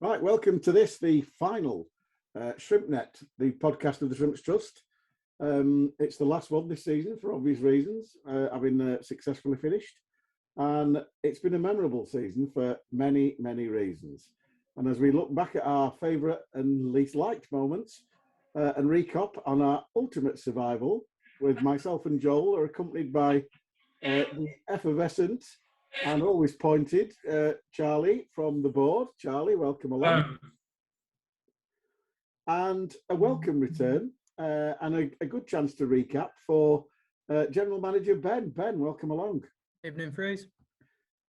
Right, welcome to the final ShrimpsNet, the podcast of the Shrimps Trust. It's the last one this season for obvious reasons, having successfully finished. And it's been a memorable season for many, many reasons. And as we look back at our favourite and least liked moments and recap on our ultimate survival, with myself and Joel are accompanied by the effervescent and always pointed Charlie from the board. Charlie, welcome along. And a welcome return and a good chance to recap for General Manager Ben. Ben, welcome along. Evening, Freez.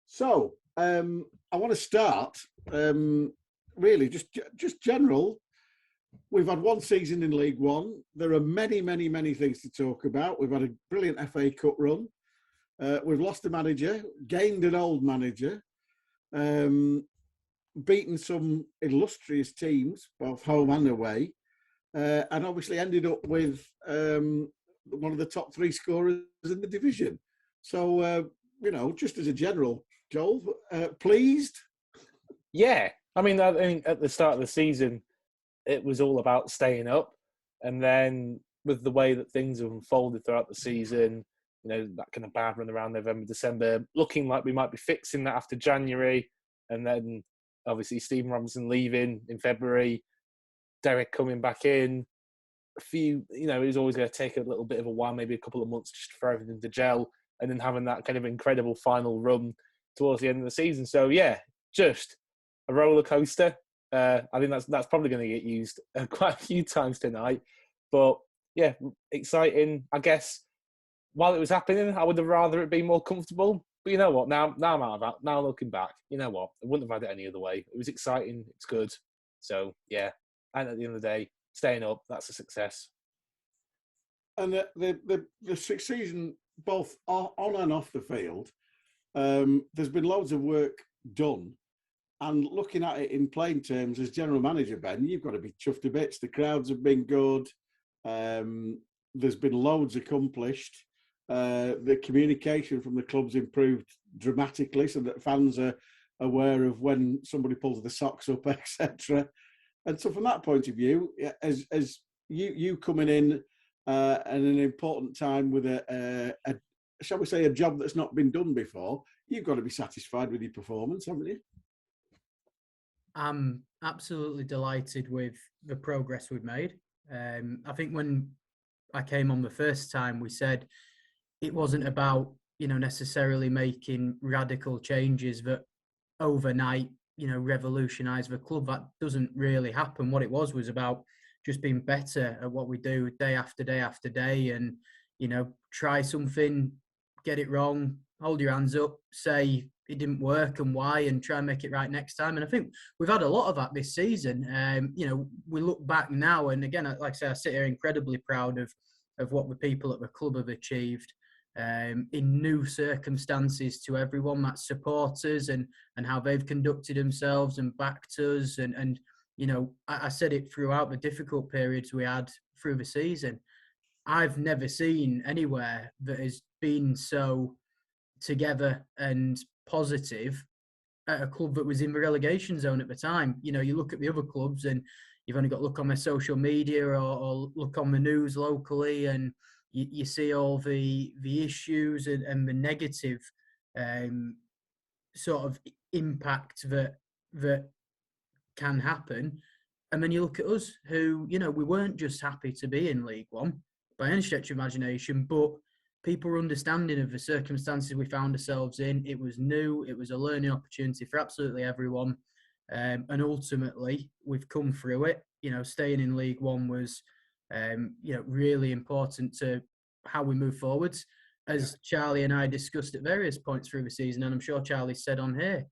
So I want to start really just general. We've had one season in League One. There are many, many, many things to talk about. We've had a brilliant FA Cup run. We've lost a manager, gained an old manager, beaten some illustrious teams, both home and away, and obviously ended up with one of the top three scorers in the division. So, just as a general, Joel, pleased? Yeah. I mean, at the start of the season, it was all about staying up. And then with the way that things have unfolded throughout the season, that kind of bad run around November, December, looking like we might be fixing that after January. And then obviously Stephen Robinson leaving in February, Derek coming back in. A few, it was always going to take a little bit of a while, maybe a couple of months just for everything to gel. And then having that kind of incredible final run towards the end of the season. So, yeah, just a roller coaster. I think that's probably going to get used quite a few times tonight. But, yeah, exciting. I guess while it was happening, I would have rather it be more comfortable. But you know what? Now I'm out of that. Now looking back, you know what? I wouldn't have had it any other way. It was exciting. It's good. So, yeah. And at the end of the day, staying up, that's a success. And the season, both on and off the field, there's been loads of work done. And looking at it in plain terms, as general manager, Ben, you've got to be chuffed to bits. The crowds have been good. There's been loads accomplished. The communication from the club's improved dramatically so that fans are aware of when somebody pulls the socks up, etc. And so from that point of view, as you coming in at an important time with a shall we say, a job that's not been done before, you've got to be satisfied with your performance, haven't you? I'm absolutely delighted with the progress we've made. I think when I came on the first time, we said it wasn't about, necessarily making radical changes that overnight, revolutionise the club. That doesn't really happen. What it was about just being better at what we do day after day after day and, try something, get it wrong, hold your hands up, say it didn't work and why, and try and make it right next time. And I think we've had a lot of that this season. We look back now, and again, like I say, I sit here incredibly proud of what the people at the club have achieved in new circumstances to everyone, that's supporters and how they've conducted themselves and backed us. And I said it throughout the difficult periods we had through the season. I've never seen anywhere that has been so together and positive at a club that was in the relegation zone at the time. You look at the other clubs and you've only got to look on their social media or look on the news locally, and you see all the issues and the negative sort of impact that can happen. And then you look at us who, we weren't just happy to be in League One by any stretch of imagination, but people were understanding of the circumstances we found ourselves in. It was new. It was a learning opportunity for absolutely everyone. And ultimately, we've come through it. Staying in League One was, really important to how we move forwards. As Charlie and I discussed at various points through the season, and I'm sure Charlie said on here,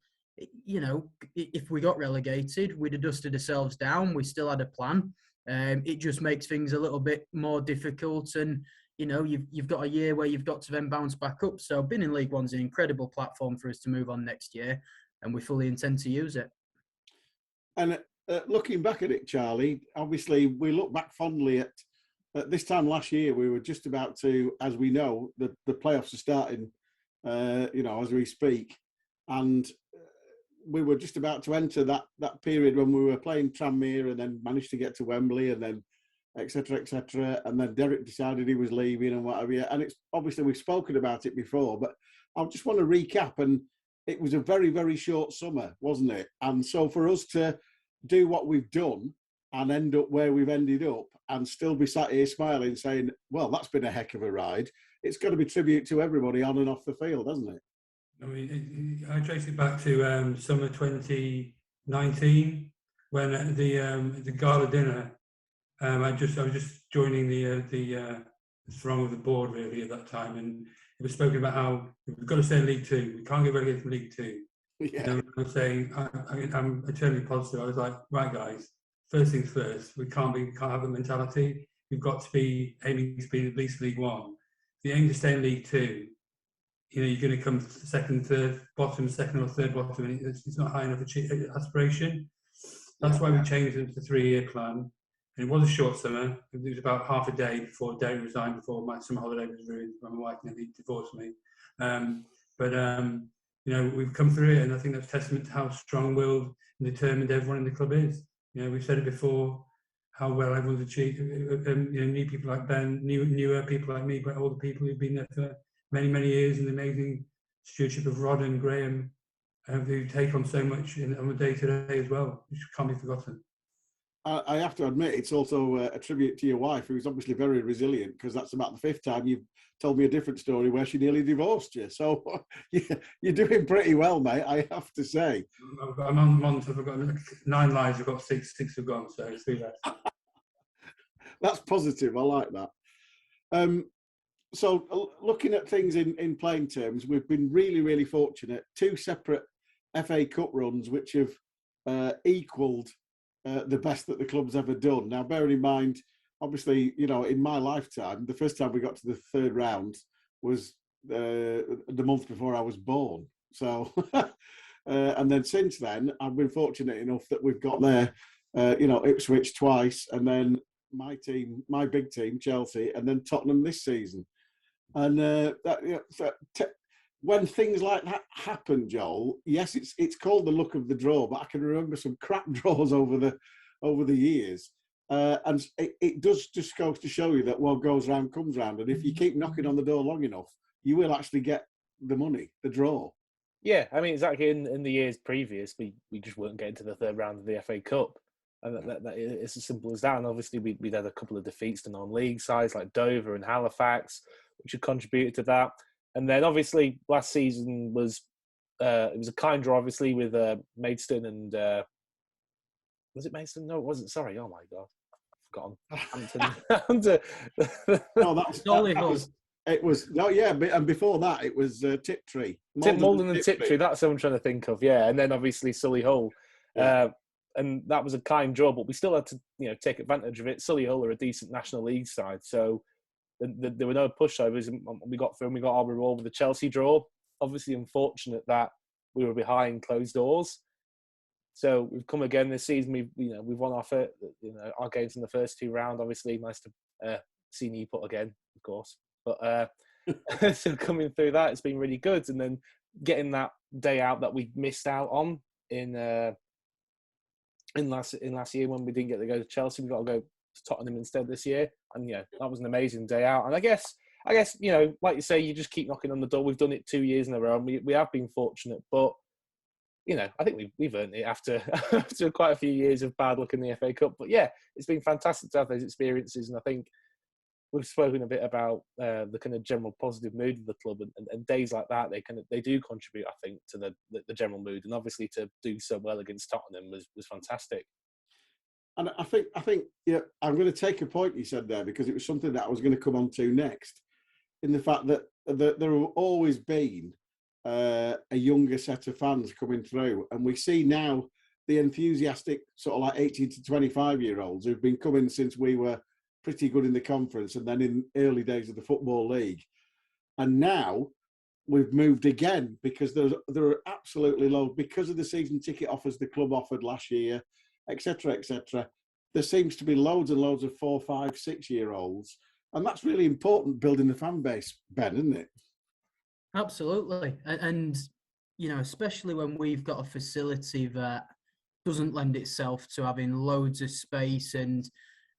if we got relegated, we'd have dusted ourselves down. We still had a plan. It just makes things a little bit more difficult, and you've got a year where you've got to then bounce back up. So being in League One's an incredible platform for us to move on next year, and we fully intend to use it. And looking back at it, Charlie, obviously we look back fondly at this time last year. We were just about to, as we know, the playoffs are starting, as we speak, and we were just about to enter that period when we were playing Tranmere and then managed to get to Wembley and then etc. etc. And then Derek decided he was leaving and whatever. And it's obviously we've spoken about it before, but I just want to recap. And it was a very, very short summer, wasn't it? And so for us to do what we've done and end up where we've ended up and still be sat here smiling saying, well, that's been a heck of a ride. It's got to be tribute to everybody on and off the field, hasn't it? I mean, I trace it back to summer 2019 when the gala dinner. I was just joining the throng of the board really at that time, and it was spoken about how we've got to stay in League Two. We can't get relegated from League Two. Yeah. And I was saying I'm eternally positive. I was like, right, guys, first things first. We can't have the mentality. We've got to be aiming to be at least League One. If you aim to stay in League Two, you know, you're going to come second, third, bottom, second or third bottom, and it's not high enough aspiration. That's why we changed it to a 3-year plan. And it was a short summer. It was about half a day before Derek resigned, before my summer holiday was ruined when my wife nearly divorced me. You know, we've come through it, and I think that's testament to how strong-willed and determined everyone in the club is. You know, we've said it before, how well everyone's achieved. You know, new people like Ben, newer people like me, but all the people who've been there for many, many years, and the amazing stewardship of Rod and Graham, who take on so much on the day-to-day as well, which can't be forgotten. I have to admit, it's also a tribute to your wife, who's obviously very resilient, because that's about the 5th time you've told me a different story where she nearly divorced you. So you're doing pretty well, mate, I have to say. I'm on month. I've got 9 lives, I've got 6 have gone, so 3 left. That's positive, I like that. So looking at things in playing terms, we've been really, really fortunate. 2 separate FA Cup runs, which have equalled the best that the club's ever done. Now, bearing in mind, obviously, you know, in my lifetime, the first time we got to the 3rd round was the month before I was born. So, and then since then, I've been fortunate enough that we've got there, you know, Ipswich twice, and then my team, my big team, Chelsea, and then Tottenham this season. And when things like that happen, Joel, yes, it's called the luck of the draw, but I can remember some crap draws over the years, and it does just goes to show you that what goes round comes round, and if you keep knocking on the door long enough, you will actually get the money, the draw. Yeah, I mean, exactly. In the years previous, we just weren't getting to the 3rd round of the FA Cup. And that it's as simple as that. And obviously, we'd had a couple of defeats to non-league sides like Dover and Halifax, which had contributed to that. And then, obviously, last season was it was a kind draw, obviously, with Maidstone and was it Maidstone? No, it wasn't. Sorry. Oh my God, I've forgotten. Hampton. No, that was it was no, yeah, and before that it was Tiptree. Malden and Tiptree. That's what I'm trying to think of. Yeah, and then obviously Solihull. Yeah. And that was a kind draw, but we still had to, you know, take advantage of it. Solihull are a decent National League side, so there were no pushovers. And we got through, and we got our reward with the Chelsea draw. Obviously, unfortunate that we were behind closed doors. So we've come again this season. We've won our games in the first 2 rounds. Obviously, nice to see Newport again, of course. But so coming through that, it's been really good. And then getting that day out that we missed out on in last year when we didn't get to go to Chelsea, we got to go to Tottenham instead this year, and yeah, that was an amazing day out. And I guess you know, like you say, you just keep knocking on the door. We've done it 2 years in a row, and we have been fortunate, but you know, I think we've earned it after quite a few years of bad luck in the FA Cup. But yeah, it's been fantastic to have those experiences, and I think we've spoken a bit about the kind of general positive mood of the club, and days like that, they do contribute, I think, to the general mood, and obviously to do so well against Tottenham was fantastic. And I think yeah, I'm going to take a point you said there, because it was something that I was going to come on to next, in the fact that there have always been a younger set of fans coming through, and we see now the enthusiastic sort of like 18 to 25-year-olds who've been coming since we were pretty good in the conference, and then in early days of the Football League. And now we've moved again, because there are absolutely low, because of the season ticket offers the club offered last year, etc., etc. There seems to be loads and loads of 4, 5, 6-year-olds, and that's really important, building the fan base, Ben, isn't it? Absolutely. And especially when we've got a facility that doesn't lend itself to having loads of space and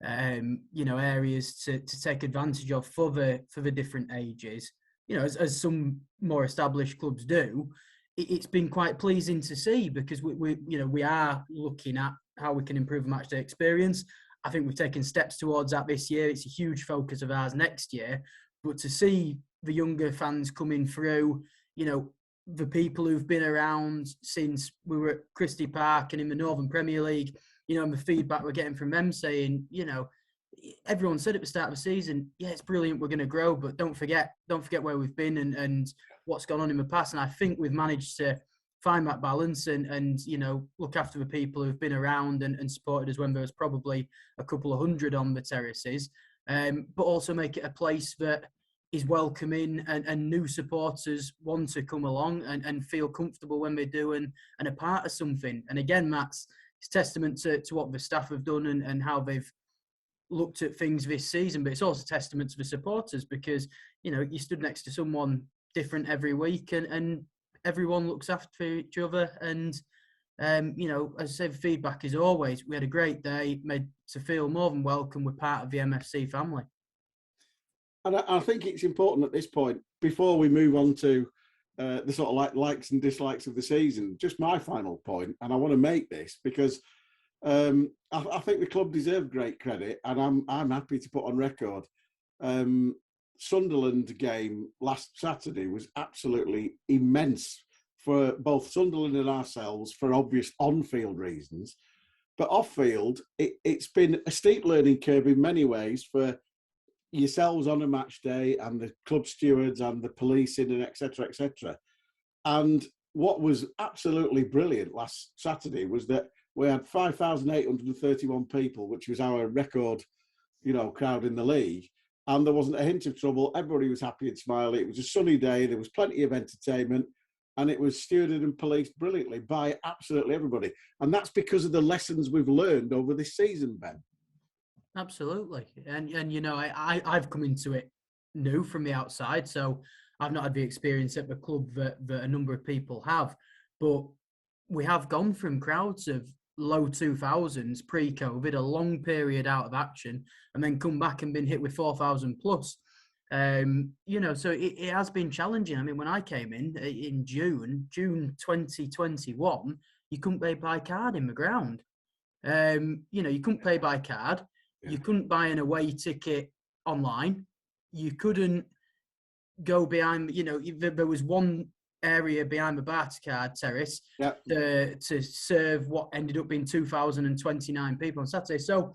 areas to take advantage of for the different ages. As some more established clubs do, it's been quite pleasing to see, because we are looking at how we can improve the matchday experience. I think we've taken steps towards that this year. It's a huge focus of ours next year. But to see the younger fans coming through, the people who've been around since we were at Christie Park and in the Northern Premier League, and the feedback we're getting from them saying, everyone said at the start of the season, yeah, it's brilliant, we're going to grow, but don't forget where we've been and what's gone on in the past. And I think we've managed to find that balance and look after the people who've been around and supported us when there was probably a couple of hundred on the terraces, but also make it a place that is welcoming and new supporters want to come along and feel comfortable when they do and a part of something. And again, it's testament to what the staff have done and how they've looked at things this season, but it's also testament to the supporters, because you stood next to someone different every week and everyone looks after each other. And as I said, feedback is always, we had a great day, made to feel more than welcome. We're part of the MFC family. And I think it's important at this point, before we move on to the sort of likes and dislikes of the season, just my final point, and I want to make this because I think the club deserve great credit, and I'm happy to put on record. Sunderland game last Saturday was absolutely immense for both Sunderland and ourselves, for obvious on-field reasons. But off-field, it's been a steep learning curve in many ways for yourselves on a match day and the club stewards and the policing and et cetera, And what was absolutely brilliant last Saturday was that we had 5,831 people, which was our record, crowd in the league. And there wasn't a hint of trouble. Everybody was happy and smiling. It was a sunny day. There was plenty of entertainment. And it was stewarded and policed brilliantly by absolutely everybody. And that's because of the lessons we've learned over this season, Ben. Absolutely. And I've come into it new from the outside, so I've not had the experience at the club that a number of people have. But we have gone from crowds of low 2000s pre-COVID, a long period out of action, and then come back and been hit with 4,000 plus. So it has been challenging. I mean, when I came in June 2021, you couldn't pay by card in the ground. You couldn't pay by card. You couldn't buy an away ticket online. You couldn't go behind, there was one area behind the Bartcard terrace to serve what ended up being 2,029 people on Saturday. So,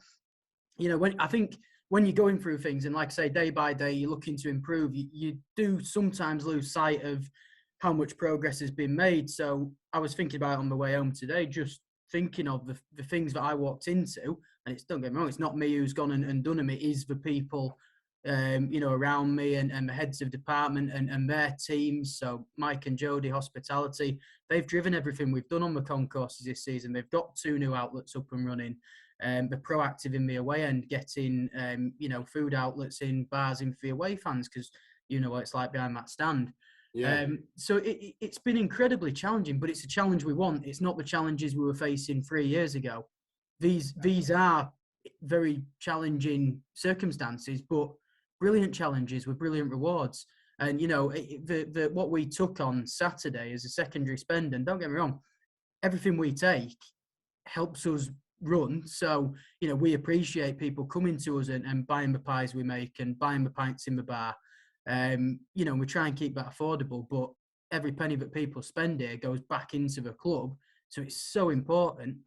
when you're going through things, and like I say, day by day, you're looking to improve, you do sometimes lose sight of how much progress has been made. So I was thinking about it on the way home today, just thinking of the things that I walked into, and don't get me wrong, it's not me who's gone and done them. It is the people, around me and the heads of department and their teams. So Mike and Jody, hospitality, they've driven everything we've done on the concourses this season. They've got 2 new outlets up and running. They're proactive in the away end, getting, food outlets in bars in for the away fans, because you know what it's like behind that stand. Yeah. So it's been incredibly challenging, but it's a challenge we want. It's not the challenges we were facing 3 years ago. These are very challenging circumstances, but brilliant challenges with brilliant rewards. And, what we took on Saturday as a secondary spend, and don't get me wrong, everything we take helps us run. So, we appreciate people coming to us and buying the pies we make and buying the pints in the bar. We try and keep that affordable, but every penny that people spend here goes back into the club. So it's so important.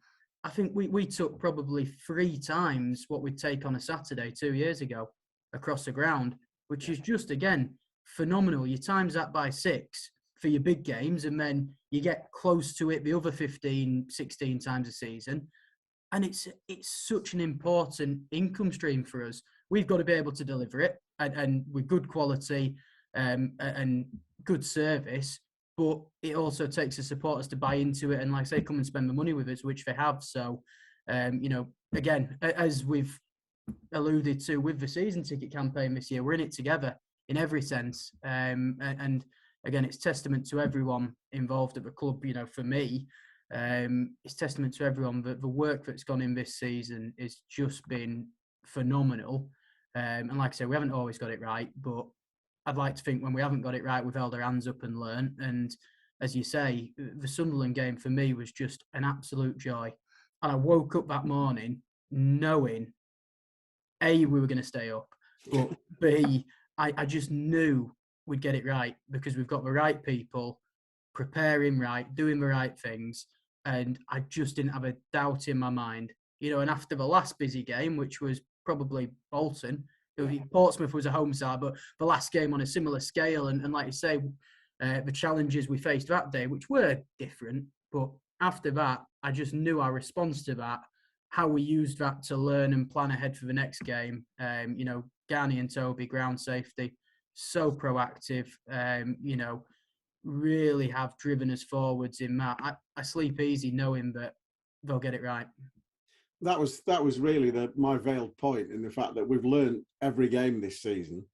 I think we took probably 3 times what we'd take on a Saturday 2 years ago across the ground, which is just, again, phenomenal. You times that by 6 for your big games, and then you get close to it the other 15, 16 times a season. And it's such an important income stream for us. We've got to be able to deliver it and with good quality and good service, but it also takes the supporters to buy into it and, like I say, come and spend the money with us, which they have. So, again, as we've alluded to with the season ticket campaign this year, we're in it together in every sense. And again, it's testament to everyone involved at the club. You know, for me, it's testament to everyone that the work that's gone in this season has just been phenomenal. And like I say, we haven't always got it right, but I'd like to think when we haven't got it right, we've held our hands up and learned. And as you say, the Sunderland game for me was just an absolute joy. And I woke up that morning knowing, A, we were going to stay up, but B, I just knew we'd get it right because we've got the right people, preparing right, doing the right things. And I just didn't have a doubt in my mind. You know, and after the last busy game, which was probably Bolton, Portsmouth was a home side, but the last game on a similar scale. And like you say, the challenges we faced that day, which were different. But after that, I just knew our response to that, how we used that to learn and plan ahead for the next game. You know, Garni and Toby, ground safety, so proactive, you know, really have driven us forwards in that. I sleep easy knowing that they'll get it right. That was really my veiled point in the fact that we've learned every game this season,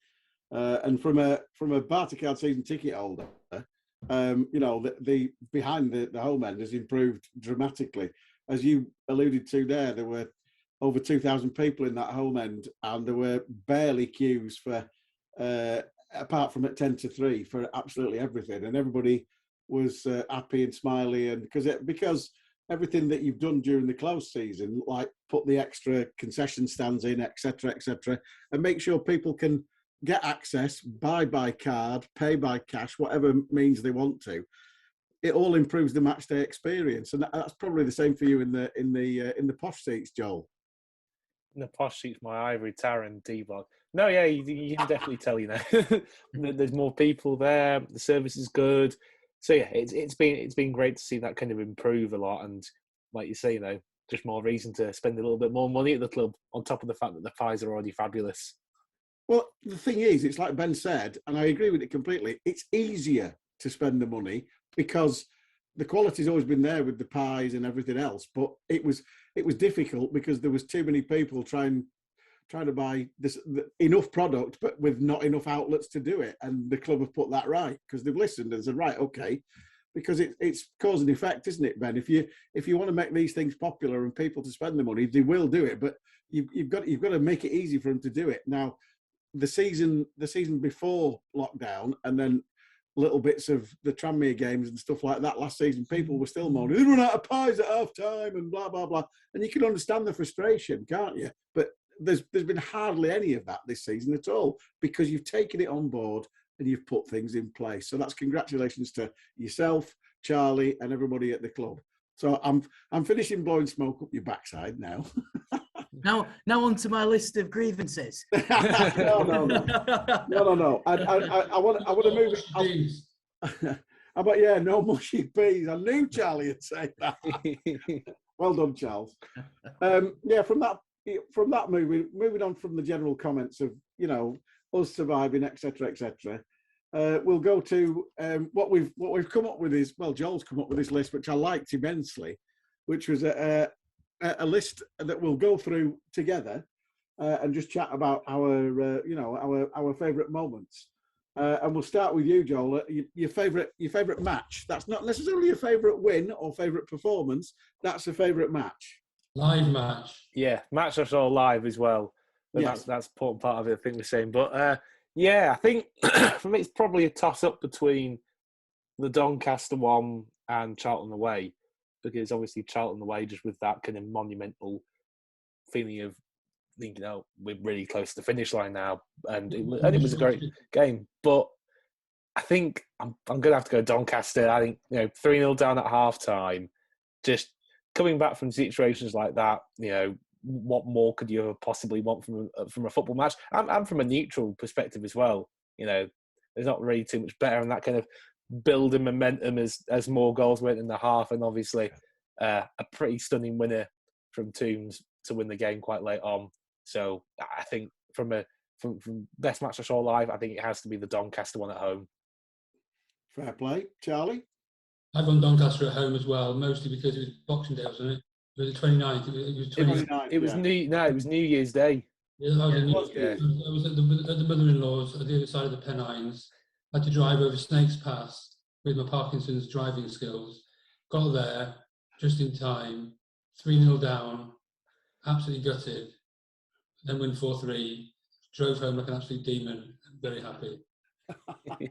and from a Barticard season ticket holder, you know, the behind the home end has improved dramatically. As you alluded to there were over 2,000 people in that home end, and there were barely queues for apart from at 10 to 3 for absolutely everything, and everybody was happy and smiley, and because everything that you've done during the close season, like put the extra concession stands in, etc., and make sure people can get access, buy by card, pay by cash, whatever means they want to. It all improves the match day experience, and that's probably the same for you in the posh seats, Joel. In the posh seats, my ivory tower and D-block. No, yeah, you can definitely tell, you know, there's more people there. The service is good. So yeah, it's been great to see that kind of improve a lot, and like you say, you know, just more reason to spend a little bit more money at the club on top of the fact that the pies are already fabulous. Well, the thing is, it's like Ben said, and I agree with it completely. It's easier to spend the money because the quality's always been there with the pies and everything else. But it was difficult because there was too many people trying to buy enough product, but with not enough outlets to do it. And the club have put that right because they've listened and said, right, okay, because it's cause and effect, isn't it, Ben? If you want to make these things popular and people to spend the money, they will do it. But you've got to make it easy for them to do it. Now, the season before lockdown, and then little bits of the Tranmere games and stuff like that last season, people were still moaning, they run out of pies at half time and blah, blah, blah. And you can understand the frustration, can't you? But there's been hardly any of that this season at all because you've taken it on board and you've put things in place. So that's congratulations to yourself, Charlie, and everybody at the club. So I'm finishing blowing smoke up your backside now. Now on to my list of grievances. No. I want to move it. How about, yeah, no mushy peas. I knew Charlie would say that. Well done, Charles. Yeah, from that moving on from the general comments of, you know, us surviving, etc., we'll go to what we've come up with is, well, Joel's come up with this list, which I liked immensely, which was a list that we'll go through together and just chat about our favourite moments. And we'll start with you, Joel. Your favourite match. That's not necessarily your favourite win or favourite performance. That's a favourite match. Live match. Yeah, match us all live as well. But Yes. That's important part of it, I think we're saying. But yeah, I think for me it's probably a toss-up between the Doncaster one and Charlton away, because obviously Charlton away, just with that kind of monumental feeling of, you know, we're really close to the finish line now, and it was a great game. But I think I'm going to have to go Doncaster. I think, you know, 3-0 down at half-time, just coming back from situations like that, you know, what more could you ever possibly want from a football match, and from a neutral perspective as well? You know, there's not really too much better in that kind of building momentum as more goals went in the half, and obviously a pretty stunning winner from Toombs to win the game quite late on. So I think from best match I saw live, I think it has to be the Doncaster one at home. Fair play, Charlie. I've gone Doncaster at home as well, mostly because it was Boxing Day, wasn't it? It was the 29th. It was 29th. It was New Year's Day. Yeah, I was at the mother-in-law's at the other side of the Pennines, I had to drive over Snakes Pass with my Parkinson's driving skills. Got there just in time, 3-0 down, absolutely gutted. Then win 4-3. Drove home like an absolute demon. Very happy. Great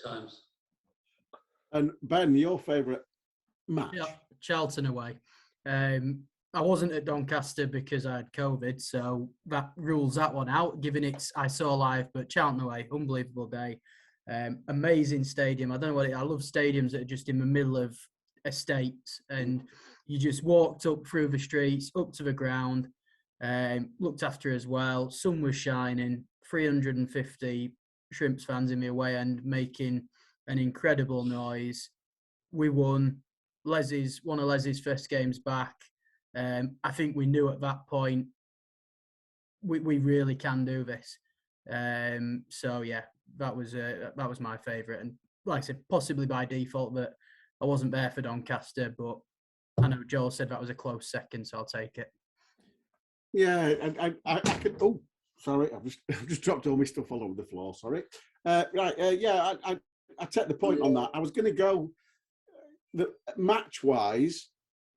times. And Ben, your favourite match? Yeah, Charlton away. I wasn't at Doncaster because I had COVID, so that rules that one out, given I saw live, but Charlton away, unbelievable day. Amazing stadium. I don't know what I love stadiums that are just in the middle of estates, and you just walked up through the streets, up to the ground, looked after as well. Sun was shining, 350 Shrimps fans in the away end making an incredible noise. We won. One of Leslie's first games back. I think we knew at that point we really can do this. So yeah, that was my favourite, and like I said, possibly by default that I wasn't there for Doncaster, but I know Joel said that was a close second, so I'll take it. Yeah, I could. Oh, sorry, I've just dropped all my stuff all over the floor. Sorry. Yeah, I take the point on that. I was going to go. The match-wise,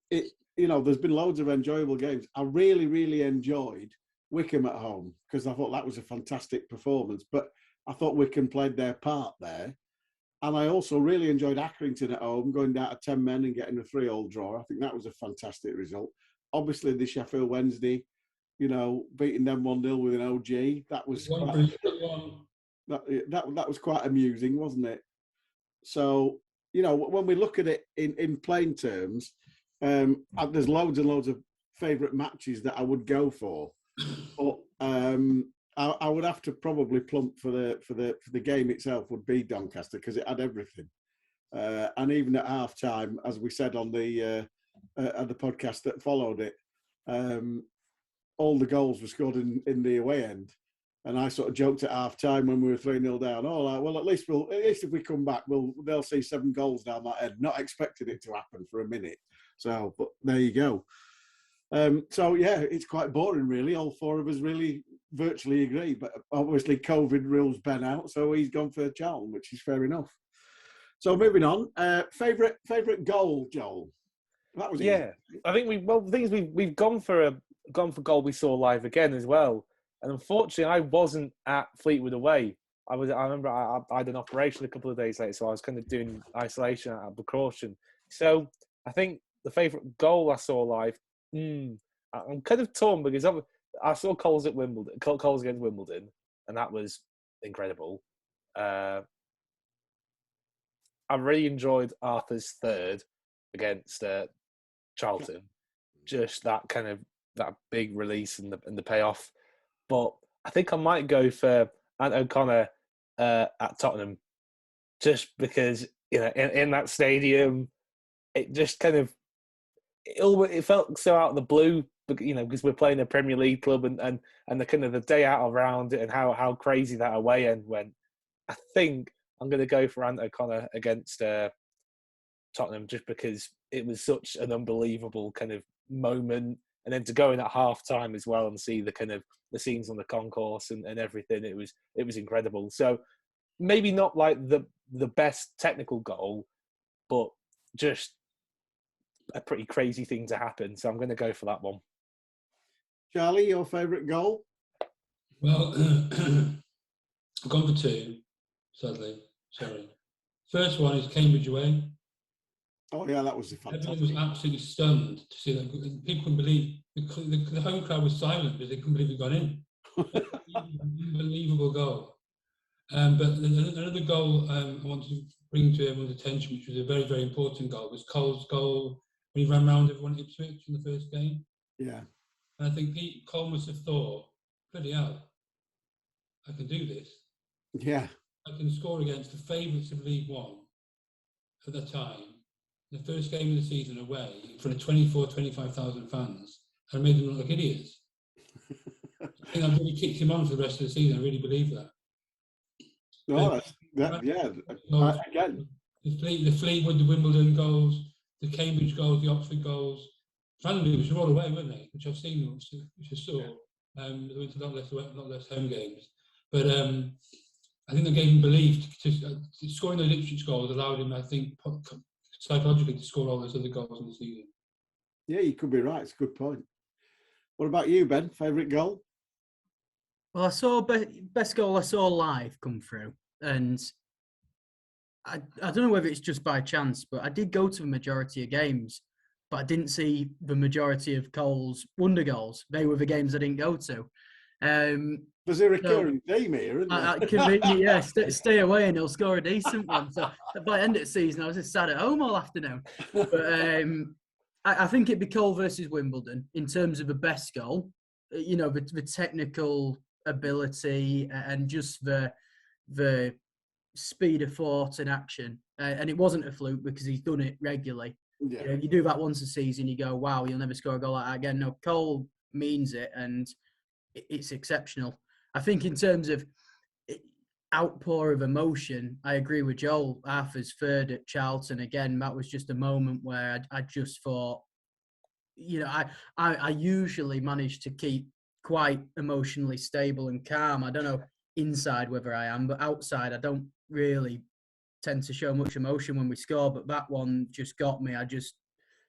there's been loads of enjoyable games. I really, really enjoyed Wickham at home because I thought that was a fantastic performance. But I thought Wickham played their part there. And I also really enjoyed Accrington at home, going down to 10 men and getting a 3-3 draw. I think that was a fantastic result. Obviously, the Sheffield Wednesday, beating them 1-0 with an OG, that was that was quite amusing, wasn't it? So, when we look at it in plain terms, there's loads and loads of favourite matches that I would go for, but I would have to probably plump for the game itself would be Doncaster because it had everything, and even at half time, as we said on the podcast that followed it, all the goals were scored in the away end. And I sort of joked at half time when we were 3-0 down. Well, at least if we come back, they'll see 7 goals down that end. Not expecting it to happen for a minute. So, but there you go. So yeah, it's quite boring, really. All 4 of us really virtually agree. But obviously, COVID rules Ben out, so he's gone for Charlton, which is fair enough. So moving on, favorite goal, Joel. That was easy. I think we've gone for goal we saw live again as well. And unfortunately, I wasn't at Fleetwood away. I remember I had an operation a couple of days later, so I was kind of doing isolation out of precaution. So I think the favourite goal I saw live, I'm kind of torn because I saw Coles against Wimbledon, and that was incredible. I really enjoyed Arthur's third against Charlton. Just that kind of that big release and the payoff. But I think I might go for Ant O'Connor at Tottenham, just because in that stadium, it just kind of it felt so out of the blue, because we're playing a Premier League club and the kind of the day out around it and how crazy that away end went. I think I'm going to go for Ant O'Connor against Tottenham, just because it was such an unbelievable kind of moment. And then to go in at half time as well and see the kind of the scenes on the concourse and everything, it was incredible. So maybe not like the best technical goal, but just a pretty crazy thing to happen. So I'm going to go for that one. Charlie, your favourite goal? Well, I've gone for 2, sadly. Sorry. First one is Cambridge away. Oh yeah, that was fantastic. Everyone was absolutely stunned to see that. People couldn't believe the home crowd was silent because they couldn't believe we'd gone in. Unbelievable goal. But another goal I want to bring to everyone's attention, which was a very, very important goal, was Cole's goal when he ran round everyone at Ipswich in the first game. Yeah. And I think Cole must have thought, bloody hell, I can do this. Yeah. I can score against the favourites of League One at the time. The first game of the season away in front of 25,000 fans, and made them look like idiots. I think that really kicked him on for the rest of the season. I really believe that. No, again. The Fleetwood, the Wimbledon goals, the Cambridge goals, the Oxford goals. Randomly, were all away, weren't they? Which I've seen, which I saw. They went to a lot less home games. But I think they gave him belief to scoring those Ipswich goals allowed him, I think, psychologically to score all those other goals in the season. Yeah, you could be right. It's a good point. What about you, Ben? Favourite goal? Well, I saw best goal I saw live come through, and I don't know whether it's just by chance, but I did go to the majority of games, but I didn't see the majority of Cole's wonder goals. They were the games I didn't go to. There's a recurring theme here, isn't there? Convenient, yeah. Stay away and he'll score a decent one. So by the end of the season, I was just sat at home all afternoon. But I think it'd be Cole versus Wimbledon in terms of the best goal. You know, the technical ability and just the speed of thought and action. And it wasn't a fluke because he's done it regularly. Yeah. You know, you do that once a season, you go, wow, you'll never score a goal like that again. No, Cole means it, and it's exceptional. I think in terms of outpour of emotion, I agree with Joel. Arthur's third at Charlton, again, that was just a moment where I just thought, you know, I usually manage to keep quite emotionally stable and calm. I don't know inside whether I am, but outside I don't really tend to show much emotion when we score, but that one just got me. I just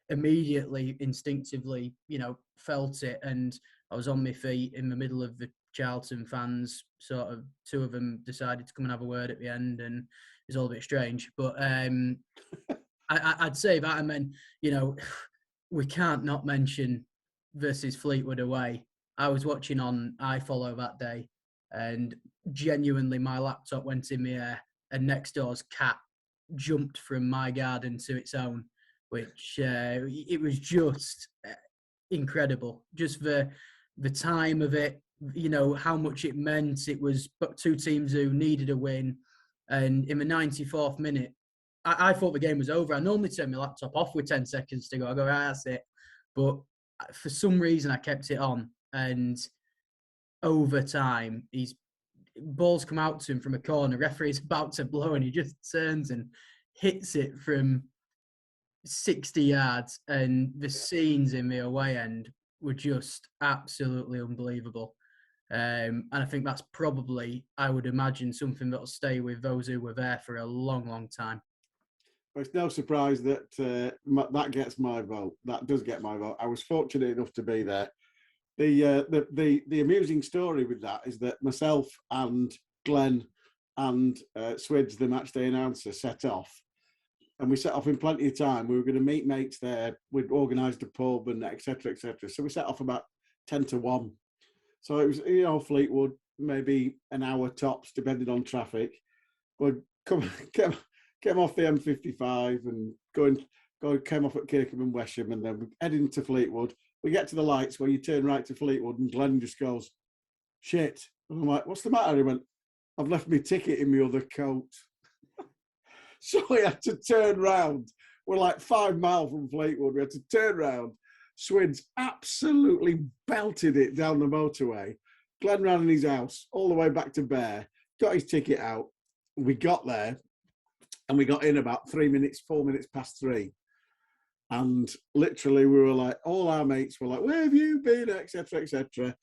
immediately, instinctively, you know, felt it, and I was on my feet in the middle of the Charlton fans. Sort of, two of them decided to come and have a word at the end, and it's all a bit strange. But I'd say that, and then, you know, we can't not mention versus Fleetwood away. I was watching on iFollow that day, and genuinely my laptop went in the air, and next door's cat jumped from my garden to its own, which it was just incredible. Just the time of it, you know, how much it meant. It was two teams who needed a win, and in the 94th minute, I thought the game was over. I normally turn my laptop off with 10 seconds to go. I go, that's it. But for some reason, I kept it on, and over time, balls come out to him from a corner. Referee's about to blow, and he just turns and hits it from 60 yards. And the scenes in the away end were just absolutely unbelievable. And I think that's probably, I would imagine, something that'll stay with those who were there for a long, long time. Well, it's no surprise that that gets my vote. That does get my vote. I was fortunate enough to be there. The amusing story with that is that myself and Glenn and Swids, the matchday announcer, set off, and we set off in plenty of time. We were going to meet mates there. We'd organised a pub and etc. etc. So we set off about 10 to 1. So it was, you know, Fleetwood, maybe an hour tops, depending on traffic. We'd came off the M55 and came off at Kirkham and Wesham, and then we head into Fleetwood. We get to the lights where you turn right to Fleetwood, and Glenn just goes, shit. And I'm like, what's the matter? He went, I've left my ticket in my other coat. So we had to turn round. We're like 5 miles from Fleetwood. We had to turn round. Swids absolutely belted it down the motorway. Glenn ran in his house all the way back to Bear, got his ticket out. We got there, and we got in about 4 minutes past 3. And literally we were like, all our mates were like, where have you been, etc., etc.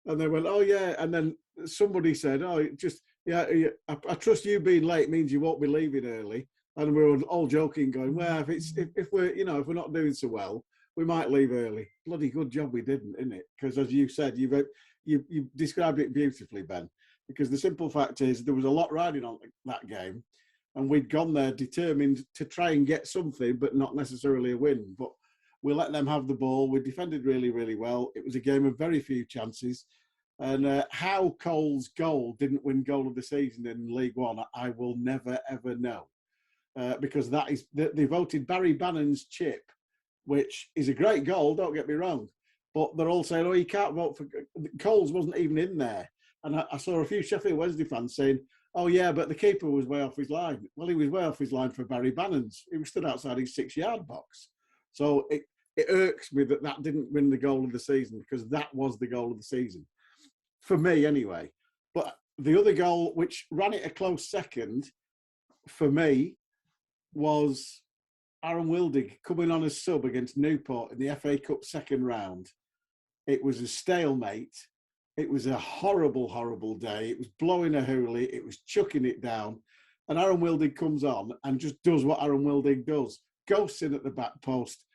And they went, oh, yeah. And then somebody said, oh, I trust you being late means you won't be leaving early. And we were all joking, going, well, if we're not doing so well, we might leave early. Bloody good job we didn't, isn't it? Because as you said, you described it beautifully, Ben. Because the simple fact is there was a lot riding on that game. And we'd gone there determined to try and get something, but not necessarily a win. But we let them have the ball. We defended really, really well. It was a game of very few chances. And how Cole's goal didn't win goal of the season in League One, I will never, ever know. Because that is, they voted Barry Bannon's chip, which is a great goal, don't get me wrong. But they're all saying, oh, you can't vote for... Cole's wasn't even in there. And I saw a few Sheffield Wednesday fans saying, oh, yeah, but the keeper was way off his line. Well, he was way off his line for Barry Bannon's. He was stood outside his 6-yard box. So it irks me that didn't win the goal of the season, because that was the goal of the season. For me, anyway. But the other goal, which ran it a close second, for me, was Aaron Wildig coming on as sub against Newport in the FA Cup second round. It was a stalemate. It was a horrible, horrible day. It was blowing a hoolie. It was chucking it down. And Aaron Wildig comes on and just does what Aaron Wildig does. Ghosts in at the back post.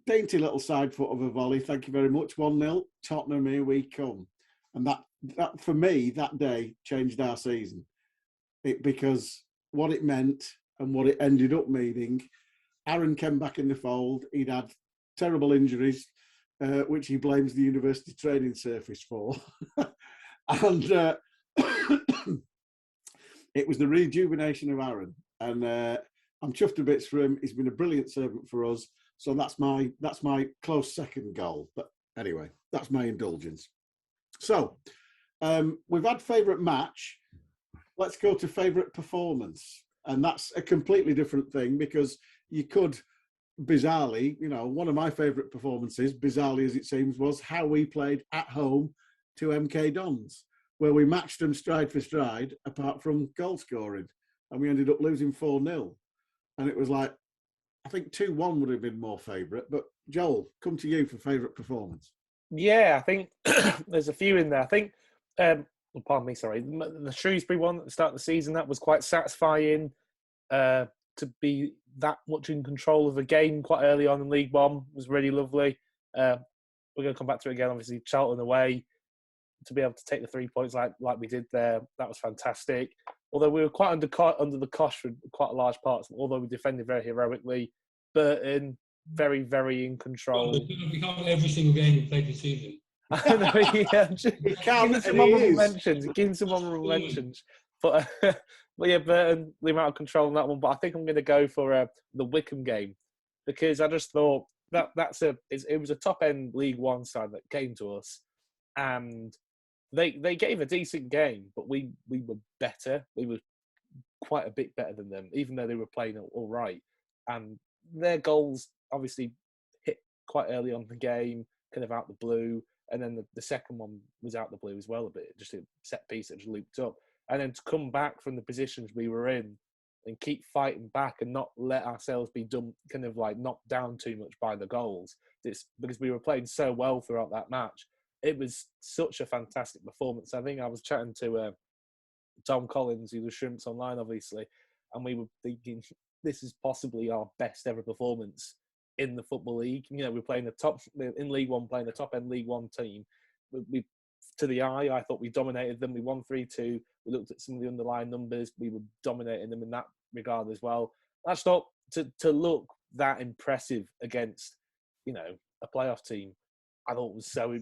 Dainty little side foot of a volley. Thank you very much. 1-0. Tottenham, here we come. And that for me, that day changed our season. Because what it meant and what it ended up meaning, Aaron came back in the fold. He'd had terrible injuries, which he blames the university training surface for. And it was the rejuvenation of Aaron. And I'm chuffed to bits for him. He's been a brilliant servant for us. So that's my close second goal. But anyway, that's my indulgence. So we've had favourite match. Let's go to favourite performance. And that's a completely different thing because you could, bizarrely, one of my favourite performances, bizarrely as it seems, was how we played at home to MK Dons, where we matched them stride for stride, apart from goal scoring. And we ended up losing 4-0. And it was like, I think 2-1 would have been more favourite. But Joel, come to you for favourite performance. Yeah, I think there's a few in there. I think, pardon me, sorry, the Shrewsbury one at the start of the season, that was quite satisfying to be that much in control of the game quite early on in League One was really lovely. We're going to come back to it again, obviously, Charlton away, to be able to take the 3 points like we did there, that was fantastic. Although we were quite under the cosh for quite a large part, although we defended very heroically. Burton, very, very in control. We can't win every single game we played this season. I know, yeah. Giving some honourable mentions. But yeah, Burton, the amount of control on that one. But I think I'm going to go for the Wycombe game because I just thought it was a top-end League One side that came to us. And they gave a decent game, but we were better. We were quite a bit better than them, even though they were playing all right. And their goals obviously hit quite early on in the game, kind of out the blue. And then the second one was out the blue as well a bit, just a set piece that just looped up. And then to come back from the positions we were in and keep fighting back and not let ourselves be done, kind of like knocked down too much by the goals. It's because we were playing so well throughout that match. It was such a fantastic performance. I think I was chatting to Tom Collins, who was Shrimps Online, obviously, and we were thinking this is possibly our best ever performance in the Football League. We're playing in League One, playing a top-end League One team. We to the eye, I thought we dominated them. We won 3-2. We looked at some of the underlying numbers. We were dominating them in that regard as well. I just thought to look that impressive against, a playoff team, I thought was so,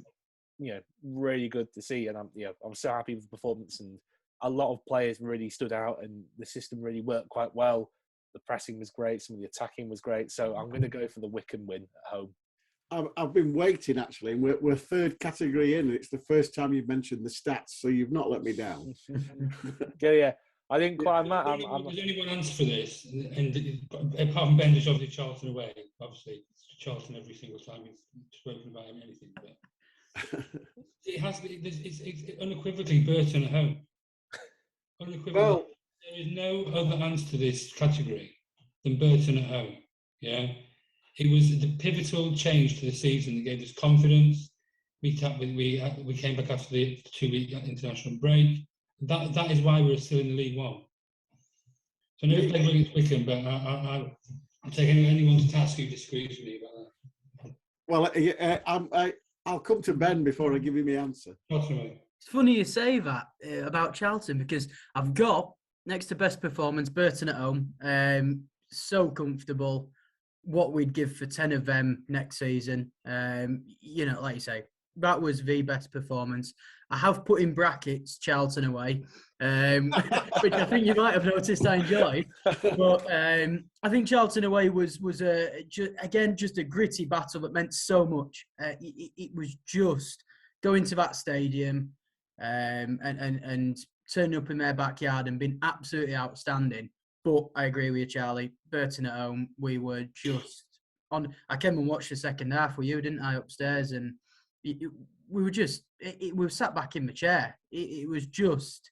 really good to see. And I'm so happy with the performance. And a lot of players really stood out and the system really worked quite well. The pressing was great. Some of the attacking was great. So I'm going to go for the Wycombe win at home. I've been waiting, actually. And we're third category in. And it's the first time you've mentioned the stats, so you've not let me down. Yeah. I didn't quite. There's only one answer for this. And apart from Ben, just obviously Charlton away. Obviously, it's Charlton every single time we've spoken about anything. But it's unequivocally Burton at home. Unequivocally. Well, there is no other answer to this category than Burton at home. Yeah, it was the pivotal change to the season that gave us confidence. We came back after the 2-week international break. That is why we're still in the League One. So I never played against Wycombe, but I'll take anyone to task who disagrees with me about that. Well, I'll come to Ben before I give you my answer. It's funny you say that about Charlton because I've got next to best performance Burton at home. So comfortable. What we'd give for 10 of them next season. Like you say, that was the best performance. I have put in brackets Charlton away, which I think you might have noticed I enjoyed. But I think Charlton away was just a gritty battle that meant so much. It was just going to that stadium and turning up in their backyard and being absolutely outstanding. But I agree with you, Charlie. Burton at home, we were just on. I came and watched the second half with you, didn't I, upstairs? And we were sat back in the chair. It was just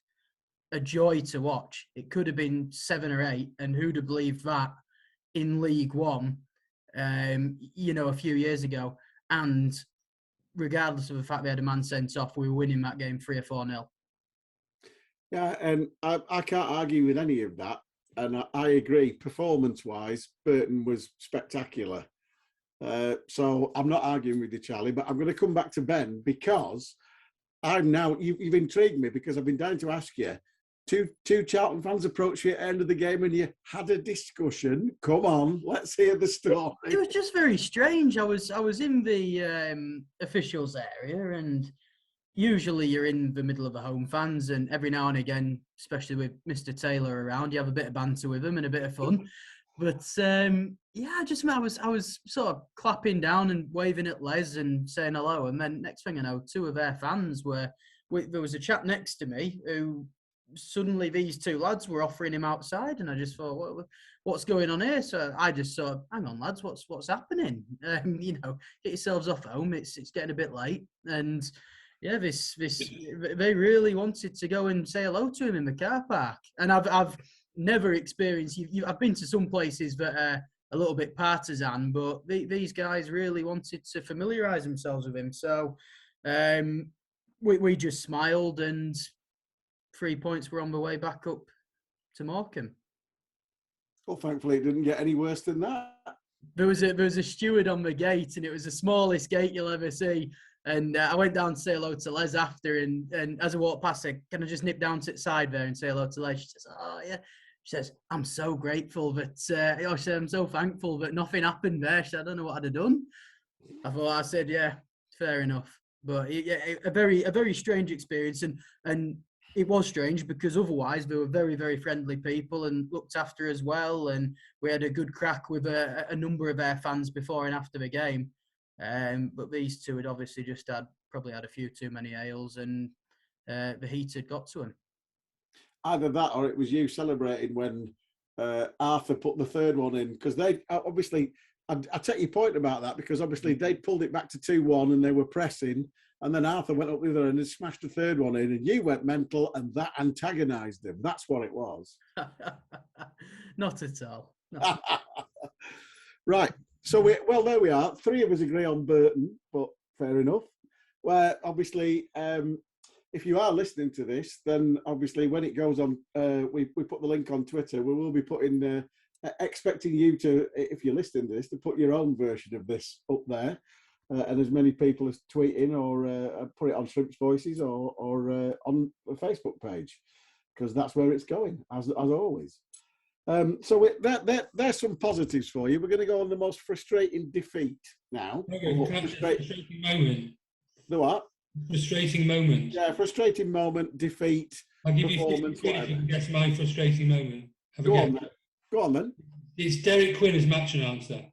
a joy to watch. It could have been 7 or 8, and who'd have believed that in League One, a few years ago. And regardless of the fact they had a man sent off, we were winning that game 3 or 4-0. Yeah, and I can't argue with any of that. And I agree, performance-wise, Burton was spectacular. So I'm not arguing with you, Charlie, but I'm going to come back to Ben because you've intrigued me because I've been dying to ask you. Two Charlton fans approached you at the end of the game and you had a discussion. Come on, let's hear the story. It was just very strange. I was in the officials area, and usually you're in the middle of the home fans, and every now and again, especially with Mr. Taylor around, you have a bit of banter with him and a bit of fun. But I was sort of clapping down and waving at Les and saying hello, and then next thing I know, two of their fans there was a chap next to me who suddenly these two lads were offering him outside, and I just thought, what's going on here? So I just sort of, hang on, lads, what's happening? Get yourselves off home. It's getting a bit late, and yeah, they really wanted to go and say hello to him in the car park, and I've never experienced. I've been to some places that are a little bit partisan, but these guys really wanted to familiarise themselves with him. So we just smiled, and 3 points were on the way back up to Morecambe. Well, thankfully, it didn't get any worse than that. There was a steward on the gate, and it was the smallest gate you'll ever see. And I went down to say hello to Les after, and as I walked past, I said, can I just nip down to the side there and say hello to Les? She says, oh, yeah. She says, I'm so grateful that, she said, I'm so thankful that nothing happened there. She said, I don't know what I'd have done. I said, yeah, fair enough. But yeah, a very strange experience. And it was strange because otherwise they were very, very friendly people and looked after as well. And we had a good crack with a number of their fans before and after the game. But these two had obviously just probably had a few too many ales, and the heat had got to them. Either that or it was you celebrating when Arthur put the third one in, because they obviously, I take your point about that, because obviously they pulled it back to 2-1 and they were pressing, and then Arthur went up the other end and smashed the third one in, and you went mental, and that antagonised him. That's what it was. Not at all. Right. So, there we are. 3 of us agree on Burton, but fair enough. Where obviously, if you are listening to this, then obviously when it goes on, we put the link on Twitter. We will be putting, expecting you to, if you're listening to this, to put your own version of this up there. And as many people as tweet in or put it on Shrimps Voices or on the Facebook page, because that's where it's going, as always. So there's some positives for you. We're going to go on the most frustrating defeat now. Okay, frustrating moment. The what? Frustrating moment. Yeah, frustrating moment, defeat, I'll give you 50 quid if you can guess my frustrating moment. Go on then. It's Derek Quinn as match announcer.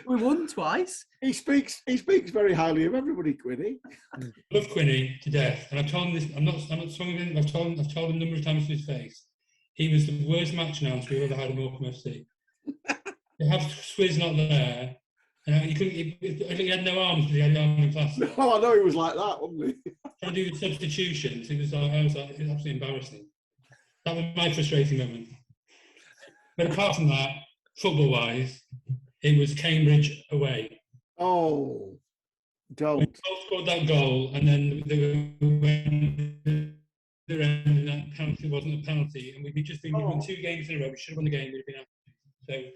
We won twice. He speaks very highly of everybody, Quinny. I love Quinny to death, and I've told him this. I'm not swung him. I've told him a number of times to his face. He was the worst match announcer we've ever had at Morecambe FC. You have Swizz not there, and he couldn't. He had no arms because he had the arm in plaster. No, I know he was like that, wasn't he? Trying to do substitutions, it was absolutely embarrassing. That was my frustrating moment. But apart from that, football-wise, it was Cambridge away. Oh, don't. We both scored that goal, and then that penalty wasn't a penalty, and we'd just been won 2 games in a row. We should have won the game. We'd have been out.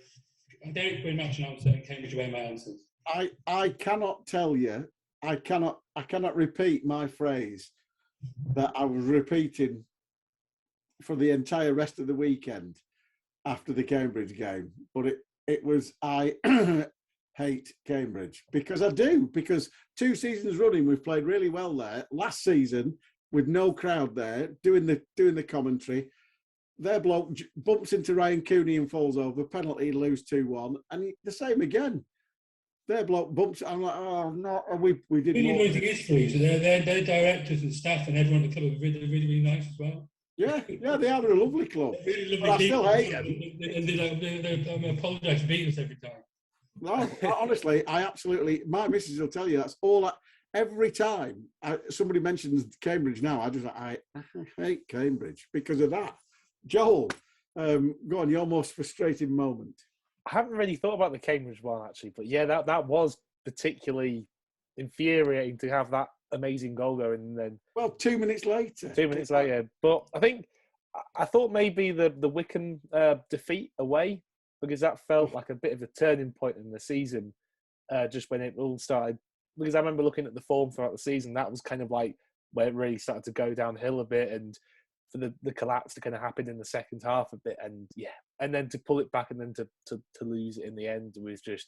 So, Derek Quinn match announcer and Cambridge away. My answers. I cannot tell you. I cannot repeat my phrase that I was repeating for the entire rest of the weekend after the Cambridge game, but it was I hate Cambridge because I do, because 2 seasons running we've played really well there. Last season with no crowd there doing the commentary, their bloke bumps into Ryan Cooney and falls over, penalty, lose 2-1, and the same again. Their bloke bumps. I'm like, oh no, we did. The only thing is, Freez, their directors and staff and everyone at the club are really, really, really nice as well. Yeah, they are a lovely club. Really lovely but I still hate them. And they apologise for beating us every time. No, honestly, my missus will tell you that's all. Every time somebody mentions Cambridge now, I hate Cambridge because of that. Joel, go on, your most frustrating moment. I haven't really thought about the Cambridge one actually, but yeah, that was particularly infuriating to have that amazing goal going, and then Well, 2 minutes later. 2 minutes later. But I thought maybe the Wycombe defeat away, because that felt like a bit of a turning point in the season, just when it all started. Because I remember looking at the form throughout the season, that was kind of like where it really started to go downhill a bit, and for the collapse to kind of happen in the second half a bit, and and then to pull it back and then to lose it in the end was just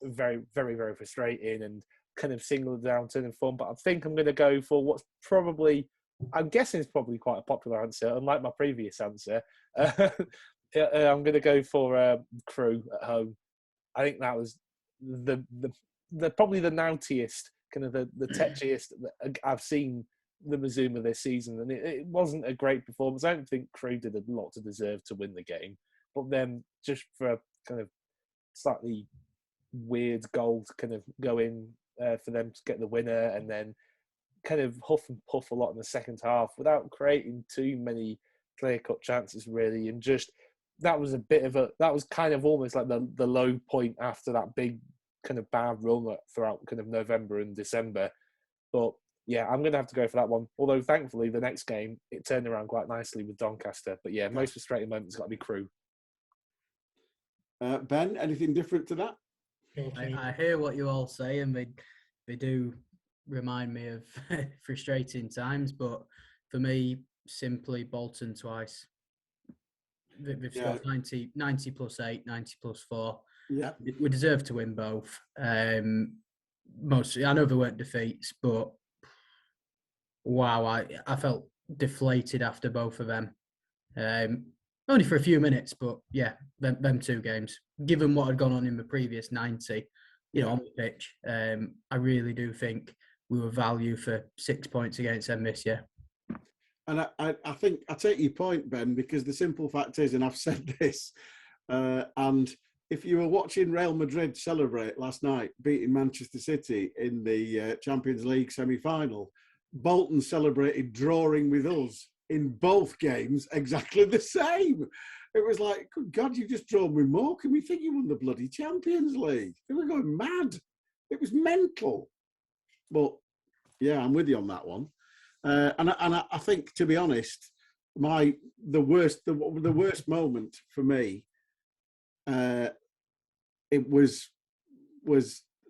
very, very, very frustrating and kind of signalled a downturn in form. But I think I'm going to go for what's probably, I'm guessing it's probably quite a popular answer, unlike my previous answer. I'm going to go for Crew at home. I think that was the probably the nautiest, kind of the tetchiest that I've seen the Mazuma this season, and it wasn't a great performance. I don't think Crew did a lot to deserve to win the game, but then just for a kind of slightly weird goal to kind of go in for them to get the winner, and then kind of huff and puff a lot in the second half without creating too many clear-cut chances really, and just that was kind of almost like the low point after that big kind of bad run throughout kind of November and December. But yeah, I'm going to have to go for that one. Although thankfully the next game it turned around quite nicely with Doncaster. But yeah, most frustrating moment's got to be Crew. Ben, anything different to that? I hear what you all say, and they do remind me of frustrating times. But for me, simply Bolton twice. They've scored 90 plus 8, 90 plus 4. Yeah, we deserve to win both. Mostly, I know there weren't defeats, but wow, I felt deflated after both of them. Only for a few minutes, but yeah, them two games. Given what had gone on in the previous 90, on the pitch, I really do think we were value for 6 points against them this year. And I think I take your point, Ben, because the simple fact is, and I've said this, and if you were watching Real Madrid celebrate last night, beating Manchester City in the Champions League semi-final, Bolton celebrated drawing with us in both games exactly the same. It was like, good God, you just drawn with more. Can we think you won the bloody Champions League? They were going mad. It was mental. But yeah, I'm with you on that one. And I think, to be honest, the worst moment for me, it was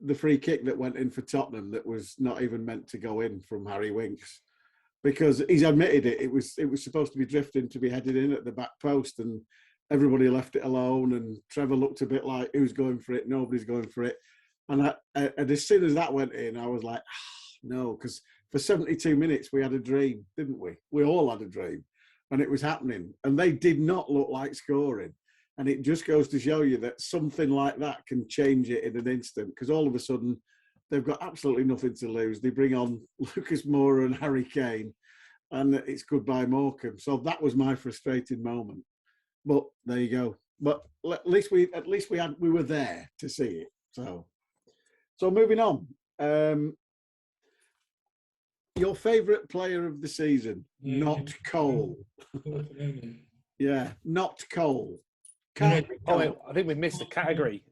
the free kick that went in for Tottenham that was not even meant to go in from Harry Winks, because he's admitted it. It was supposed to be drifting to be headed in at the back post, and everybody left it alone. And Trevor looked a bit like, who's going for it? Nobody's going for it. And as soon as that went in, I was like, no, because for 72 minutes we had a dream, didn't we? We all had a dream, and it was happening. And they did not look like scoring. And it just goes to show you that something like that can change it in an instant, because all of a sudden they've got absolutely nothing to lose. They bring on Lucas Moura and Harry Kane, and it's goodbye Morecambe. So that was my frustrating moment. But there you go. But at least we were there to see it. So moving on. Your favourite player of the season, not Cole. Yeah, not Cole. I think we missed the category.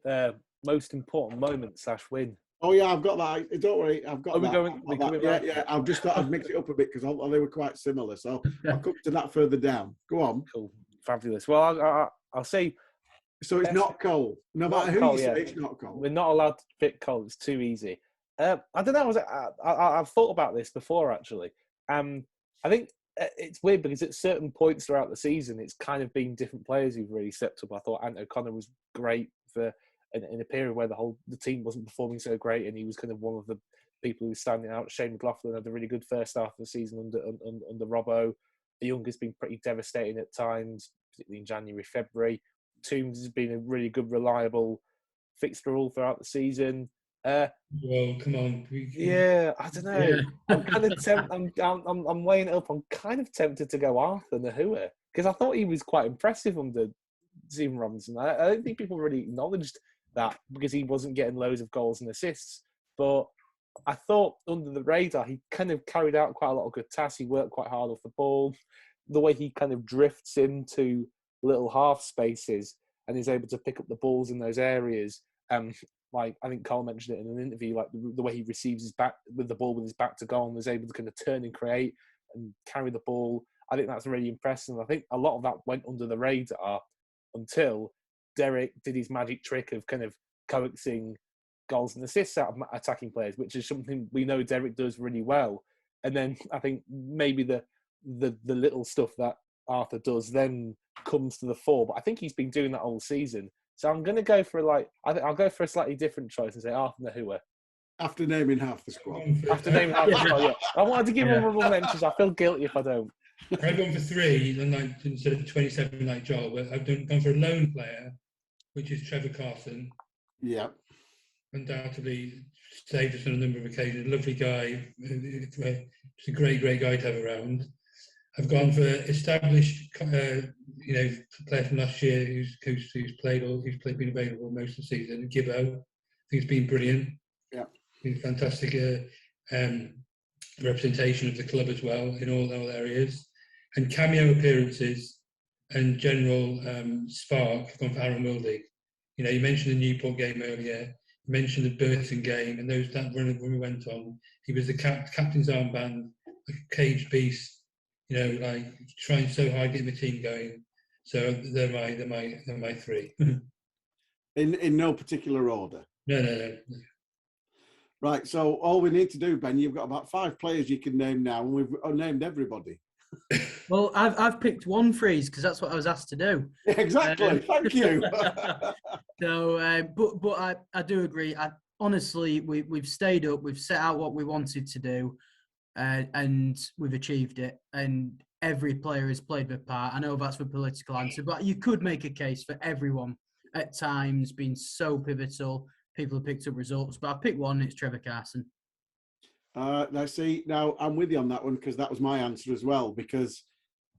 Most important moment / win. Oh yeah, I've got that. Don't worry, I've got that. That. Yeah. I've just thought I'd mix it up a bit because they were quite similar. So I'll come to that further down. Go on. Cool, fabulous. Well, I'll say. So it's not Cole. No matter who you say, it's not Cole. We're not allowed to pick Cole. It's too easy. I don't know. I've thought about this before actually. I think it's weird because at certain points throughout the season, it's kind of been different players who've really stepped up. I thought Ant O'Connor was great in a period where the team wasn't performing so great, and he was kind of one of the people who was standing out. Shane McLaughlin had a really good first half of the season under Robbo. Young has been pretty devastating at times, particularly in January, February. Toombs has been a really good, reliable fixture all throughout the season. Well, come on. Yeah, I don't know. Yeah. I'm kind of I'm weighing it up. I'm kind of tempted to go Arthur Nahua because I thought he was quite impressive under Stephen Robinson. I don't think people really acknowledged that because he wasn't getting loads of goals and assists. But I thought under the radar, he kind of carried out quite a lot of good tasks. He worked quite hard off the ball. The way he kind of drifts into little half spaces and is able to pick up the balls in those areas. Like I think Cole mentioned it in an interview, like the way he receives his back with the ball with his back to goal and is able to kind of turn and create and carry the ball. I think that's really impressive. I think a lot of that went under the radar until Derek did his magic trick of kind of coaxing goals and assists out of attacking players, which is something we know Derek does really well. And then I think maybe the little stuff that Arthur does then comes to the fore. But I think he's been doing that all season. So I'm going to go for I'll go for a slightly different choice and say Arthur Nahua. After naming half the squad. After naming half the squad, yeah. I wanted to give honourable mentions. I feel guilty if I don't. I've gone for 3 instead of 27 like Joel, but I've gone for a lone player, which is Trevor Carson. Yeah. Undoubtedly saved us on a number of occasions. Lovely guy. It's a great guy to have around. I've gone for established, player from last year who's been available most of the season. Gibbo, I think he's been brilliant. Yeah, been fantastic representation of the club as well in all areas, and cameo appearances and general spark. I've gone for Aaron Wildy. You mentioned the Newport game earlier. You mentioned the Burton game, and that run we went on. He was the captain's armband, like a caged beast. Like trying so hard getting the team going. So they're my 3. In no particular order. No. Right. So all we need to do, Ben, you've got about 5 players you can name now, and we've named everybody. Well, I've picked one Freeze because that's what I was asked to do. Exactly. Thank you. So, but I do agree. Honestly, we've stayed up. We've set out what we wanted to do. And we've achieved it, and every player has played their part. I know that's the political answer, but you could make a case for everyone at times being so pivotal. People have picked up results, but I picked one. It's Trevor Carson. Now I'm with you on that one because that was my answer as well. Because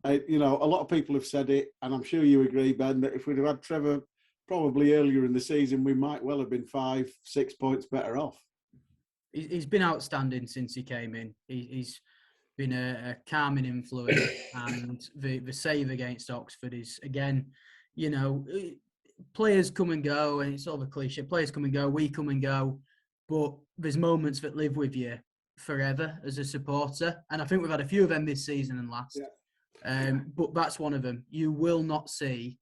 a lot of people have said it, and I'm sure you agree, Ben, that if we'd have had Trevor probably earlier in the season, we might well have been 5-6 points better off. He's been outstanding since he came in. He's been a calming influence, and the save against Oxford is, again, players come and go, and it's sort of a cliche. Players come and go, we come and go, but there's moments that live with you forever as a supporter, and I think we've had a few of them this season and last. Yeah. But that's one of them. You will not see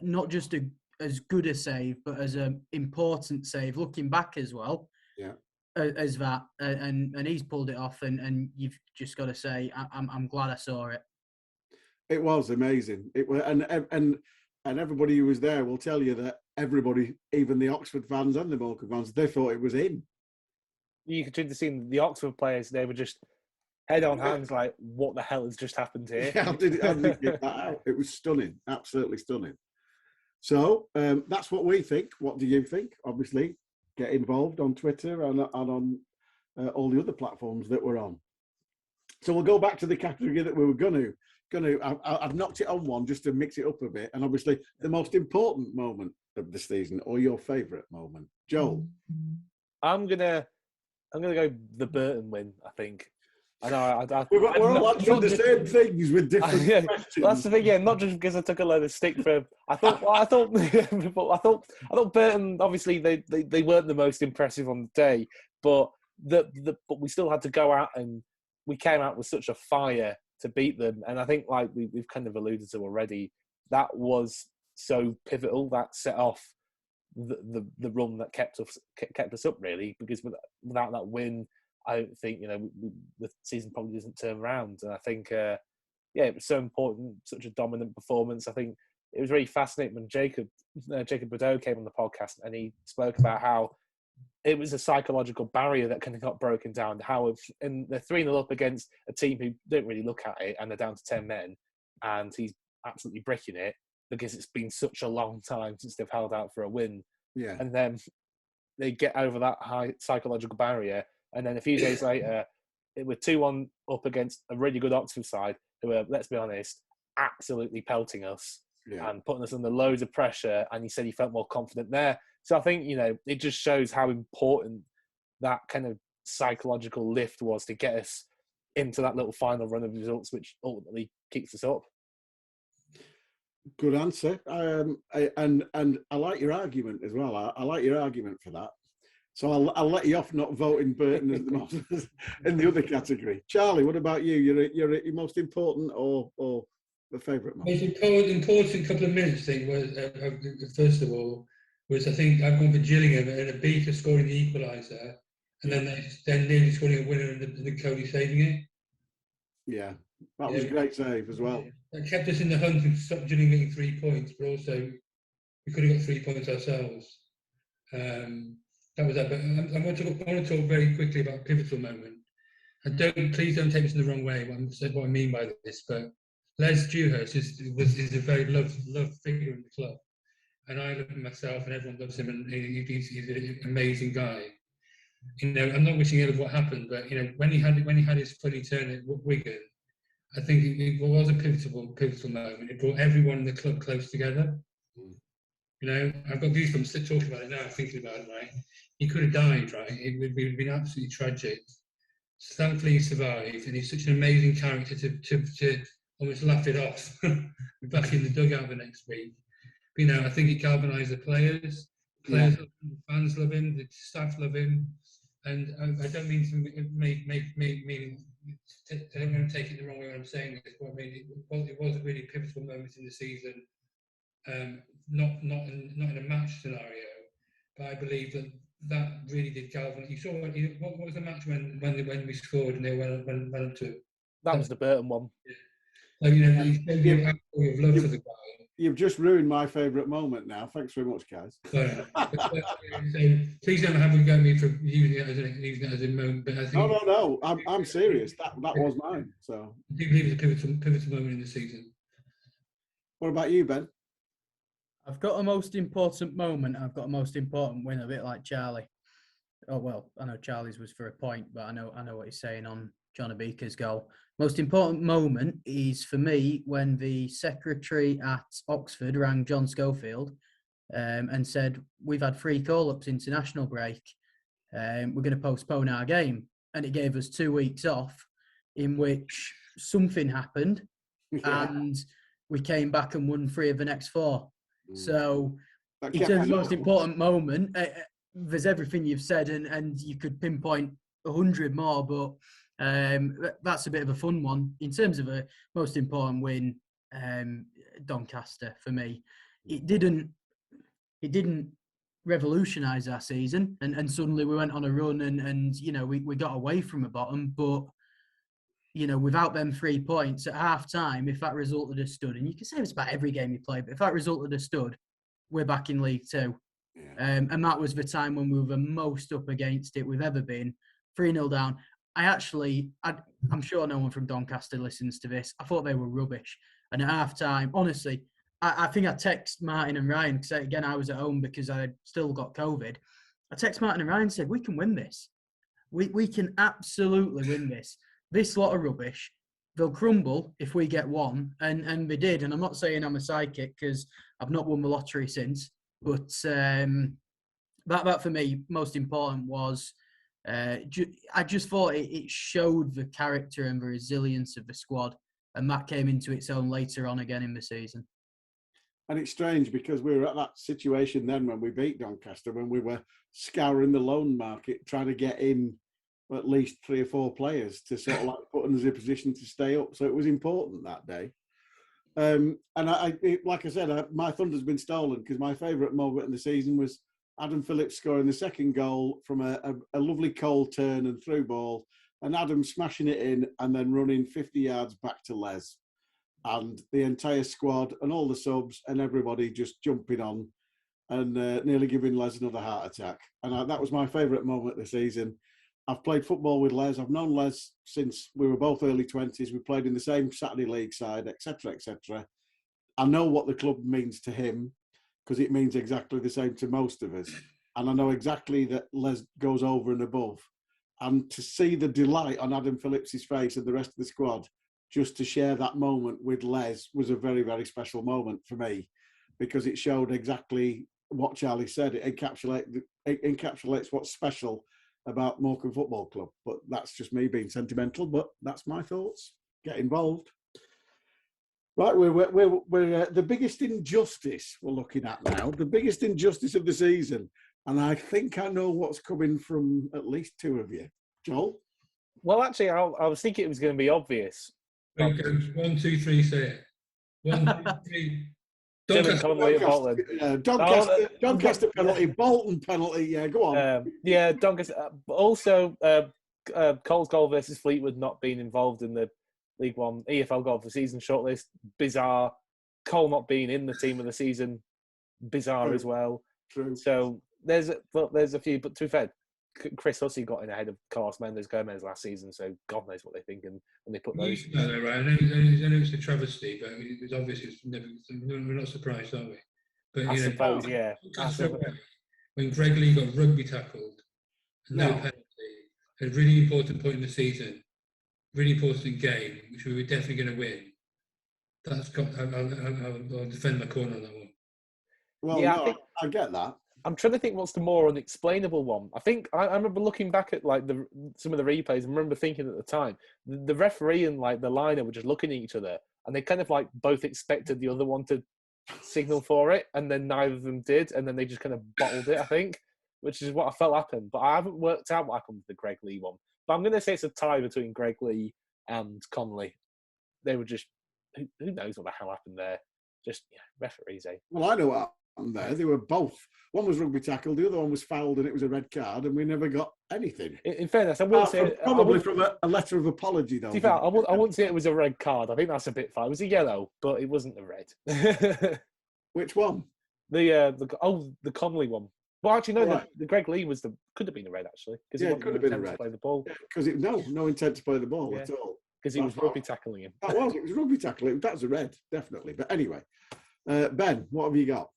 not just as good a save, but as an important save, looking back as well. Yeah. As that, and he's pulled it off, and you've just got to say, I'm glad I saw it. It was amazing. It was, and everybody who was there will tell you that everybody, even the Oxford fans and the Morecambe fans, they thought it was in. You could see the Oxford players; they were just head on hands, like, "What the hell has just happened here?" How did get that out? It was stunning, absolutely stunning. So that's what we think. What do you think? Obviously, get involved on Twitter and on all the other platforms that we're on. So we'll go back to the category that we were going to. I've knocked it on one just to mix it up a bit, and obviously the most important moment of the season, or your favourite moment, Joel. I'm gonna go the Burton win. I think. I know. We're all answering the same things with different questions. That's the thing, yeah. Not just because I took a load of stick for. I thought Burton. Obviously, they weren't the most impressive on the day, but we still had to go out, and we came out with such a fire to beat them. And I think, like we've kind of alluded to already, that was so pivotal. That set off the run that kept us up, really, because without that win, I don't think the season probably doesn't turn around. And I think it was so important, such a dominant performance. I think it was really fascinating when Jacob Bordeaux came on the podcast, and he spoke about how it was a psychological barrier that kind of got broken down. And they're 3-0 up against a team who don't really look at it, and they're down to 10 men, and he's absolutely bricking it because it's been such a long time since they've held out for a win. Yeah, and then they get over that high psychological barrier. And then a few days later, we're 2-1 up against a really good Oxford side who are, let's be honest, absolutely pelting us and putting us under loads of pressure. And he said he felt more confident there. So I think, it just shows how important that kind of psychological lift was to get us into that little final run of results, which ultimately keeps us up. Good answer. And I like your argument as well. I like your argument for that. So I'll let you off not voting Burton as the most in the other category. Charlie, what about you? Your most important or the favourite Most moment? important couple of minutes thing was first of all was I think I've gone for Gillingham and a Beaker scoring the equaliser, and then nearly scoring a winner and the Cody saving it. Yeah, that was a great save as well. That kept us in the hunt and stopped Gillingham getting 3 points, but also we could have got 3 points ourselves. That was that. But I want to talk very quickly about a pivotal moment. Please don't take this in the wrong way. What I mean by this, but Les Dewhurst is a very loved figure in the club, and I love him myself, and everyone loves him, and he's an amazing guy. You know, I'm not wishing ill of what happened, but you know, when he had his funny turn at Wigan, I think it was a pivotal moment. It brought everyone in the club close together. You know, I've got goosebumps talking about it now, thinking about it. Right, he could have died. Right, it would have been absolutely tragic. Thankfully, he survived, and he's such an amazing character to almost laugh it off. We're back in the dugout the next week. But, you know, I think it galvanised the players. Players love him, the fans love him, the staff love him, and I don't mean to I don't want to take it the wrong way when I'm saying this, but I mean it was a really pivotal moment in the season. Not in a match scenario, but I believe that really did galvanise. You saw what was the match when we scored and they went up to it? That was the Burton one. Yeah. So, you know, you showed your love for the guy. You've just ruined my favourite moment now. Thanks very much, guys. So please don't have a go at me for using it as a moment. But I think No. I'm serious. That was mine. So I do believe it's a pivotal moment in the season. What about you, Ben? I've got a most important moment. I've got a most important win, a bit like Charlie. Oh well, I know Charlie's was for a point, but I know what he's saying on John Beaker's goal. Most important moment is for me when the secretary at Oxford rang John Schofield and said, "We've had 3 call-ups international break. We're going to postpone our game," and it gave us 2 weeks off, in which something happened, and we came back and won 3 of the next 4. So, in terms of the most important moment, there's everything you've said, and you could pinpoint 100 more, but that's a bit of a fun one. In terms of a most important win, Doncaster for me, it didn't revolutionise our season, and suddenly we went on a run, and you know we got away from the bottom, but you know, without them 3 points at half time, if that result had stood, and you can say it's about every game you play, but if that result had stood, we're back in League Two. Yeah. And that was the time when we were the most up against it we've ever been. 3-0 down. I'm sure no one from Doncaster listens to this. I thought they were rubbish. And at half time, honestly, I think I text Martin and Ryan, because again, I was at home because I still got COVID. I text Martin and Ryan and said, we can win this. We can absolutely win this. This lot of rubbish, they'll crumble if we get one, and they did. And I'm not saying I'm a psychic because I've not won the lottery since, but that for me, most important was I just thought it showed the character and the resilience of the squad, and that came into its own later on again in the season. And it's strange because we were at that situation then when we beat Doncaster, when we were scouring the loan market, trying to get in at least 3 or 4 players to sort of like put us in a position to stay up. So it was important that day. And like I said, my thunder's been stolen, because my favourite moment in the season was Adam Phillips scoring the second goal from a lovely cold turn and through ball, and Adam smashing it in and then running 50 yards back to Les. And the entire squad and all the subs and everybody just jumping on and nearly giving Les another heart attack. And that was my favourite moment of the season. I've played football with Les. I've known Les since we were both early 20s. We played in the same Saturday League side, etc., etc. I know what the club means to him, because it means exactly the same to most of us. And I know exactly that Les goes over and above. And to see the delight on Adam Phillips's face and the rest of the squad, just to share that moment with Les, was a very, very special moment for me, because it showed exactly what Charlie said. It encapsulates what's special about Morecambe Football Club. But that's just me being sentimental, but that's my thoughts. Get involved. Right, we're the biggest injustice we're looking at now, the biggest injustice of the season. And I think I know what's coming from at least two of you. Joel? Well, actually, I was thinking it was going to be obvious. Right, goes 1, 2, 3, say it. 1, 2, 3. Dylan Conley at Bolton. Doncaster penalty, Bolton penalty. Yeah, go on. Doncaster. Also, Cole's goal versus Fleetwood not being involved in the League One EFL goal of the season shortlist. Bizarre. Cole not being in the team of the season. Bizarre True. As well. True. So there's a few, but to be fair, Chris Hussey got in ahead of Carlos Mendes Gomez last season, so God knows what they're thinking when they put those. No, right. I know it's a travesty, but it's obvious. We're not surprised, are we? But I suppose, yeah. When Greg Lee got rugby tackled, no penalty, a really important point in the season, really important game, which we were definitely going to win. I'll defend my corner on that one. Well, yeah, no, I get that. I'm trying to think what's the more unexplainable one. I think I remember looking back at like some of the replays and remember thinking at the time the referee and like the liner were just looking at each other and they kind of like both expected the other one to signal for it and then neither of them did and then they just kind of bottled it, I think, which is what I felt happened. But I haven't worked out what happened with the Greg Lee one. But I'm going to say it's a tie between Greg Lee and Conley. They were just, who knows what the hell happened there? Just referees, eh? Well, I know what happened there. They were both. One was rugby tackle, the other one was fouled, and it was a red card, and we never got anything. In fairness, I wouldn't say probably from a letter of apology, though. I wouldn't say it was a red card. I think that's a bit far. It was a yellow, but it wasn't a red. Which one? The Conley one. Well, actually, no. Right. The Greg Lee could have been a red actually because it could have been a red. To play the ball. Because no intent to play the ball at all. Because he was rugby tackling him. It was rugby tackling. That was a red, definitely. But anyway, Ben, what have you got?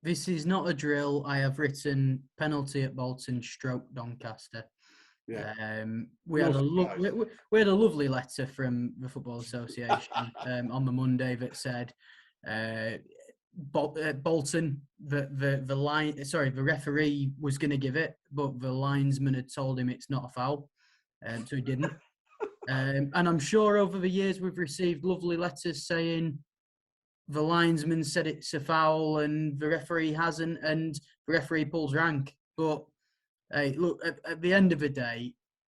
This is not a drill. I have written penalty at Bolton / Doncaster. Yeah. We had a lovely letter from the Football Association on the Monday that said Bolton, the referee was going to give it, but the linesman had told him it's not a foul, so he didn't. And I'm sure over the years we've received lovely letters saying the linesman said it's a foul and the referee hasn't, and the referee pulls rank. But hey, look, at the end of the day,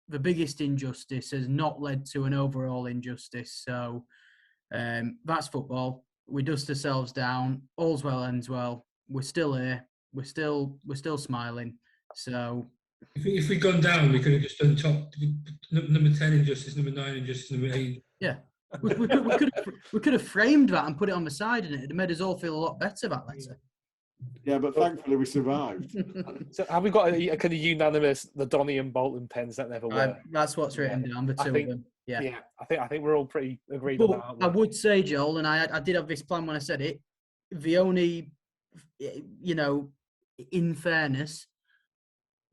the biggest injustice has not led to an overall injustice. So that's football. We dust ourselves down. All's well ends well. We're still here. We're still smiling. So if we'd gone down, we could have just done top number 10 injustice, number 9 injustice, number 8. Yeah. We could have framed that and put it on the side, and it made us all feel a lot better, that letter. Yeah, but thankfully we survived. So have we got a kind of unanimous the Donny and Bolton pens that never work? That's what's written down, the two of them. Yeah, I think we're all pretty agreed but on that. I would say, Joel, and I did have this plan when I said it. The only, in fairness,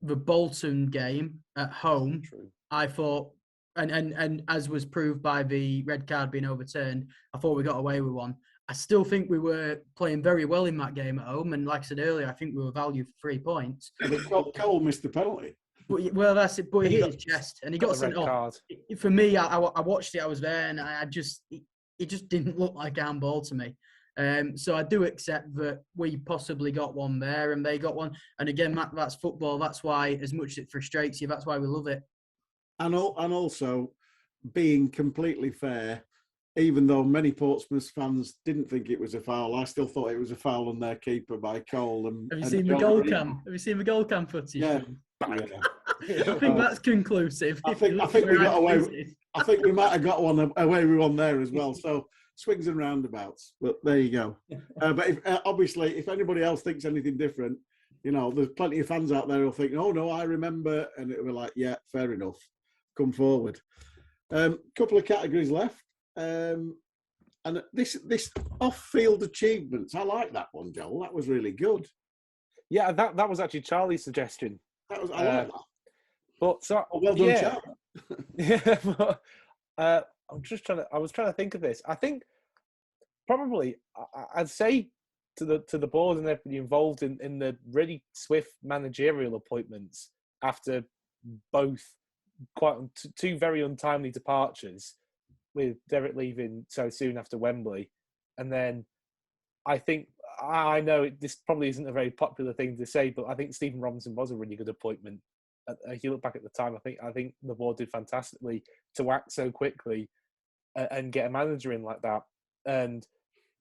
the Bolton game at home, I thought. And as was proved by the red card being overturned, I thought we got away with one. I still think we were playing very well in that game at home. And like I said earlier, I think we were valued for 3 points. But Cole missed the penalty. Well, that's it. But he hit his chest and he got sent off. For me, I watched it. I was there, and it just didn't look like a handball to me. So I do accept that we possibly got one there and they got one. And again, that's football. That's why, as much as it frustrates you, that's why we love it. And also, being completely fair, even though many Portsmouth fans didn't think it was a foul, I still thought it was a foul on their keeper by Cole. Have you seen the goal cam? Have you seen the goal cam footage? Yeah. I think that's conclusive. I think we got away. I think we might have got away with one there as well. So swings and roundabouts. But there you go. But obviously, if anybody else thinks anything different, there's plenty of fans out there who'll think, "Oh no, I remember," and it'll be like, "Yeah, fair enough. Come forward." Couple of categories left, and this off-field achievements. I like that one, Joel. That was really good. Yeah, that was actually Charlie's suggestion. I like that. But so well done, Charlie. Yeah, but I was trying to think of this. I think probably I'd say to the board and everybody involved in the really swift managerial appointments after both two very untimely departures. with Derek leaving so soon after Wembley, and then I know this probably isn't a very popular thing to say, but I think Stephen Robinson was a really good appointment. If you look back at the time, I think the board did fantastically to act so quickly and get a manager in like that. And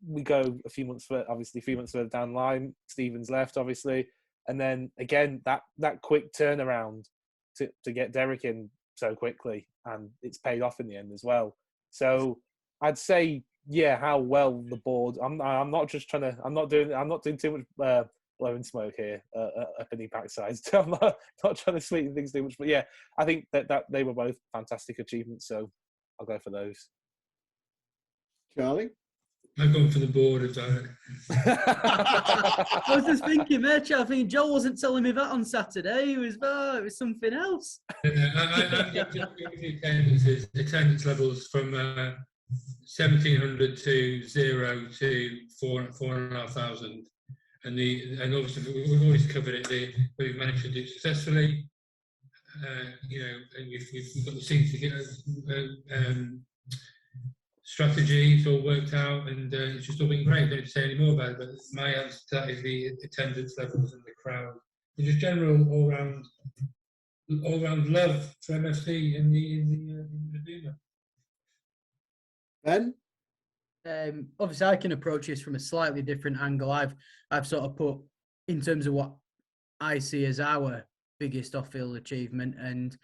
we go a few months further down the line. Stephen's left, obviously, and then again that quick turnaround to get Derek in so quickly, and it's paid off in the end as well. So I'd say, yeah, how well the board. I'm not doing too much blowing smoke here up in the backsides. I'm not trying to sweeten things too much, but yeah, I think that they were both fantastic achievements. So I'll go for those. Charlie? I've gone for the board of I was just thinking there, Charlie. I think Joel wasn't telling me that on Saturday. It was something else. I'm going to attendance levels from 1,700 to 0 to 4,500, and obviously we've always covered it. We've managed to do it successfully. And we've got the seems to get strategy. It's all worked out, and it's just all been great. I don't need to say any more about it, but my answer to that is the attendance levels and the crowd, and just general all round love for MFC in the Duma. Ben? Obviously, I can approach this from a slightly different angle. I've sort of put in terms of what I see as our biggest off-field achievement, and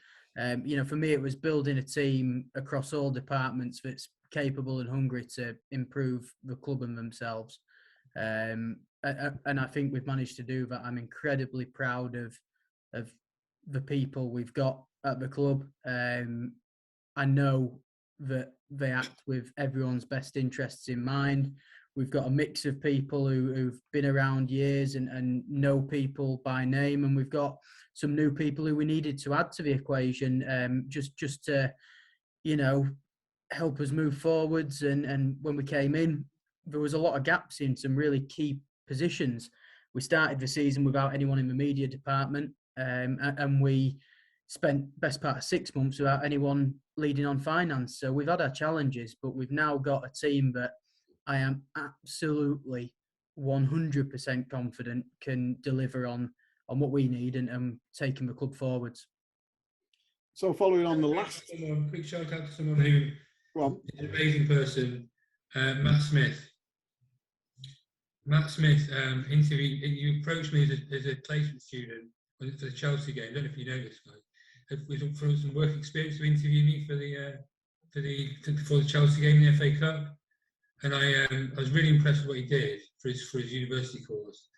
for me, it was building a team across all departments that's capable and hungry to improve the club and themselves. And I think we've managed to do that. I'm incredibly proud of the people we've got at the club. I know that they act with everyone's best interests in mind. We've got a mix of people who've been around years and know people by name, and we've got some new people who we needed to add to the equation, just to, help us move forwards. And when we came in, there was a lot of gaps in some really key positions. We started the season without anyone in the media department, and we spent best part of 6 months without anyone leading on finance. So we've had our challenges, but we've now got a team that I am absolutely 100% confident can deliver on what we need and taking the club forwards. So following on the last... Quick shout out to someone who is an amazing person, Matt Smith. Matt Smith interviewed. You approached me as a placement student for the Chelsea game. I don't know if you know this guy. From some work experience to interview me before the Chelsea game in the FA Cup, and I was really impressed with what he did for his university course.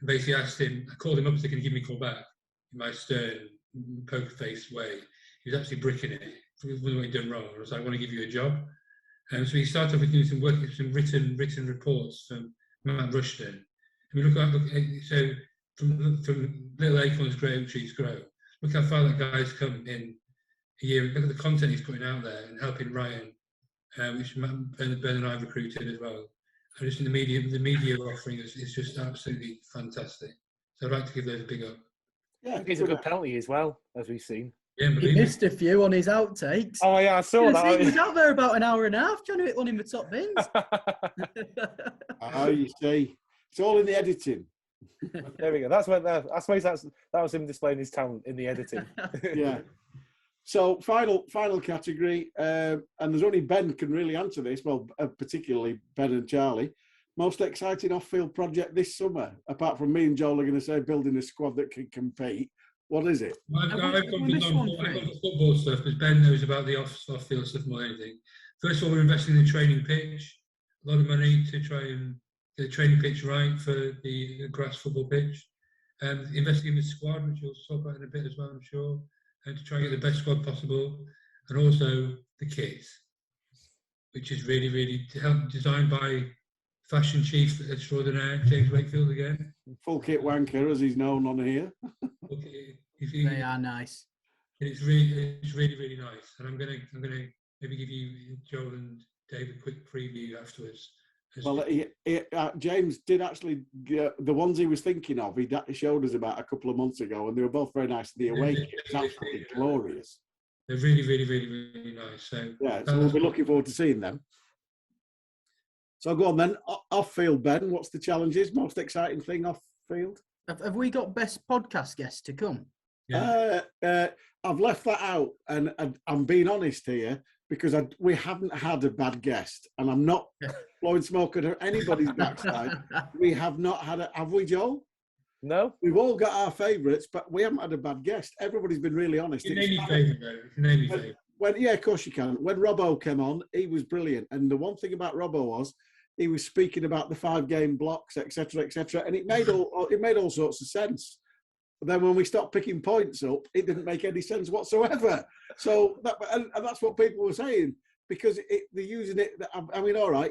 And basically asked him. I called him up and said, "Can you give me a call back?" In my stern, poker-faced way. He was absolutely bricking it. With what he'd done wrong. I was like, "I want to give you a job." So he started off with doing some work, some written reports from Matt Rushton. And we look so from little acorns grow, trees grow. Look how far that guy's come in a year. Look at the content he's putting out there and helping Ryan, which Ben and I recruited as well. And just in the media offering is just absolutely fantastic. So I'd like to give those a big up. Yeah, he's a good penalty as well, as we've seen. Yeah, he missed a few on his outtakes. Oh yeah, I saw that. He was out there about an hour and a half trying to hit one in the top bins. Oh, you see, it's all in the editing. There we go. That's what I suppose that was him displaying his talent in the editing. Yeah. So final category, and there's only Ben can really answer this. Well, particularly Ben and Charlie. Most exciting off-field project this summer, apart from me and Joel are going to say building a squad that can compete. What is it? I've gone for football stuff because Ben knows about the off-field stuff more than anything. First of all, we're investing in the training pitch. A lot of money to try and get the training pitch right for the grass football pitch. Investing in the squad, which we'll talk about in a bit as well, I'm sure, and to try and get the best squad possible. And also the kit, which is really, really designed by fashion chief extraordinaire James Wakefield again. Full kit wanker, as he's known on here. They are nice. It's really, really nice. And I'm gonna maybe give you, Joel and Dave, a quick preview afterwards. Well, James did actually, the ones he was thinking of, he showed us about a couple of months ago, and they were both very nice. The away kit was absolutely glorious. They're really, really, really, really nice. So Yeah, so we'll be looking forward to seeing them. So go on then, off field, Ben. What's the challenges? Most exciting thing off field? Have we got best podcast guests to come? yeah. I've left that out, and I'm being honest here because we haven't had a bad guest, and I'm not blowing smoke at anybody's backside. We have not had have we, Joel? No. We've all got our favourites, but we haven't had a bad guest. Everybody's been really honest. You name your favourite, though. You can name your favourite. Yeah, of course you can. When Robbo came on, he was brilliant, and the one thing about Robbo was he was speaking about the 5-game blocks, etc., and it made all sorts of sense. But then when we stopped picking points up, it didn't make any sense whatsoever. So and that's what people were saying, because they're using it. I mean, all right,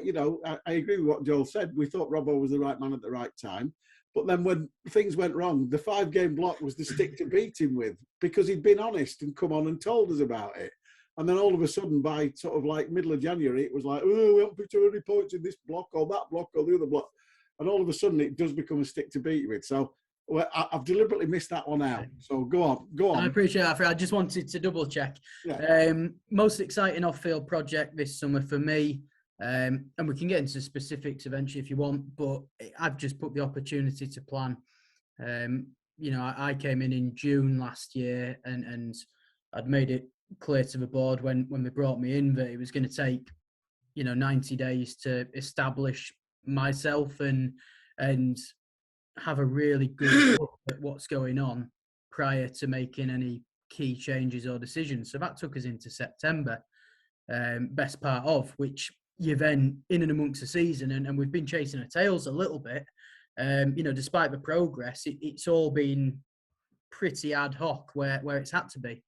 I agree with what Joel said. We thought Robbo was the right man at the right time. But then when things went wrong, the 5-game block was the stick to beat him with, because he'd been honest and come on and told us about it. And then all of a sudden, by sort of like middle of January, it was like, oh, we haven't put too many points in this block or that block or the other block. And all of a sudden, it does become a stick to beat with. So I've deliberately missed that one out. So go on. I appreciate that. I just wanted to double check. Yeah. Most exciting off-field project this summer for me, and we can get into specifics eventually if you want, but I've just put the opportunity to plan. I came in June last year, and I'd made it clear to the board when they brought me in that it was going to take 90 days to establish myself and have a really good look at what's going on prior to making any key changes or decisions. So that took us into September, best part of which you're then in and amongst the season, and we've been chasing our tails a little bit. Despite the progress, it's all been pretty ad hoc where it's had to be.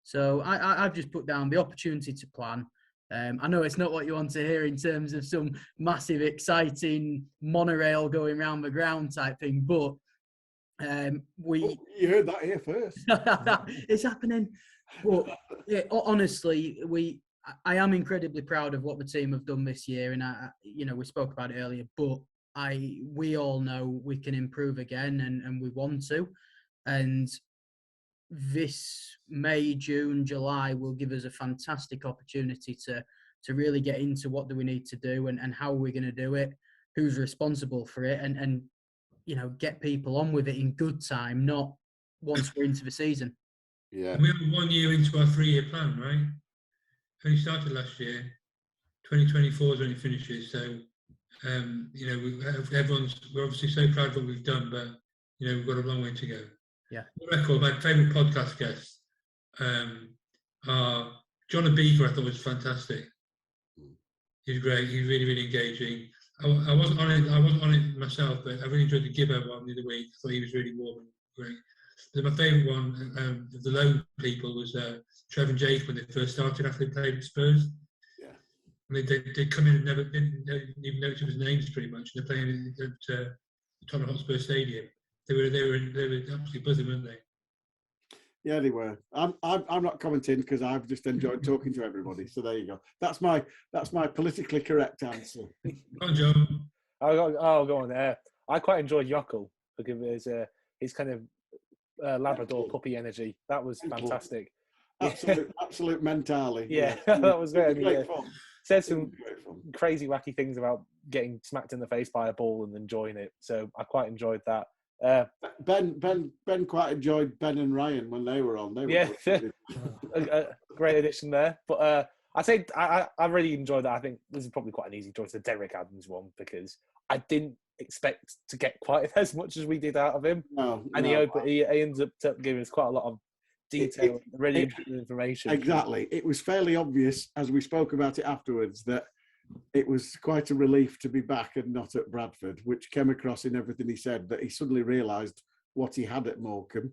So I've just put down the opportunity to plan. I know it's not what you want to hear in terms of some massive, exciting monorail going around the ground type thing, but you heard that here first. It's happening. But honestly, I am incredibly proud of what the team have done this year, and we spoke about it earlier. But we all know we can improve again, and we want to, and this May, June, July will give us a fantastic opportunity to really get into what do we need to do and how we're going to do it, who's responsible for it, and get people on with it in good time, not once we're into the season. Yeah. We have 1 year into our 3-year plan, right? Only started last year. 2024 is when it finishes. So, we're obviously so proud of what we've done, but we've got a long way to go. Yeah. For the record, my favourite podcast guests are John and Beaker. I thought was fantastic. He's great. He's really, really engaging. I wasn't on it myself, but I really enjoyed the Gibbo one the other week. I thought he was really warm and great. But my favourite one of the lone people was Trevor and Jake when they first started after they played at Spurs. Yeah. And they'd come in and didn't even know each other's names pretty much. They're playing at Tottenham Hotspur Stadium. They were absolutely buzzing, weren't they? Yeah, they were. I'm not commenting because I've just enjoyed talking to everybody. So there you go. That's my politically correct answer. Go on, John. I'll go on there. I quite enjoyed Yokel because his kind of Labrador puppy energy. That was fantastic. Absolute mentally. Yeah, that was very great fun. Said some crazy, wacky things about getting smacked in the face by a ball and enjoying it. So I quite enjoyed that. Ben quite enjoyed Ben and Ryan when they were on. A great addition there. But I say I really enjoyed that. I think this is probably quite an easy choice, the Derek Adams one, because I didn't expect to get quite as much as we did out of him. He ends up giving us quite a lot of detail, really interesting information. Exactly. It was fairly obvious as we spoke about it afterwards that it was quite a relief to be back and not at Bradford, which came across in everything he said, that he suddenly realised what he had at Morecambe,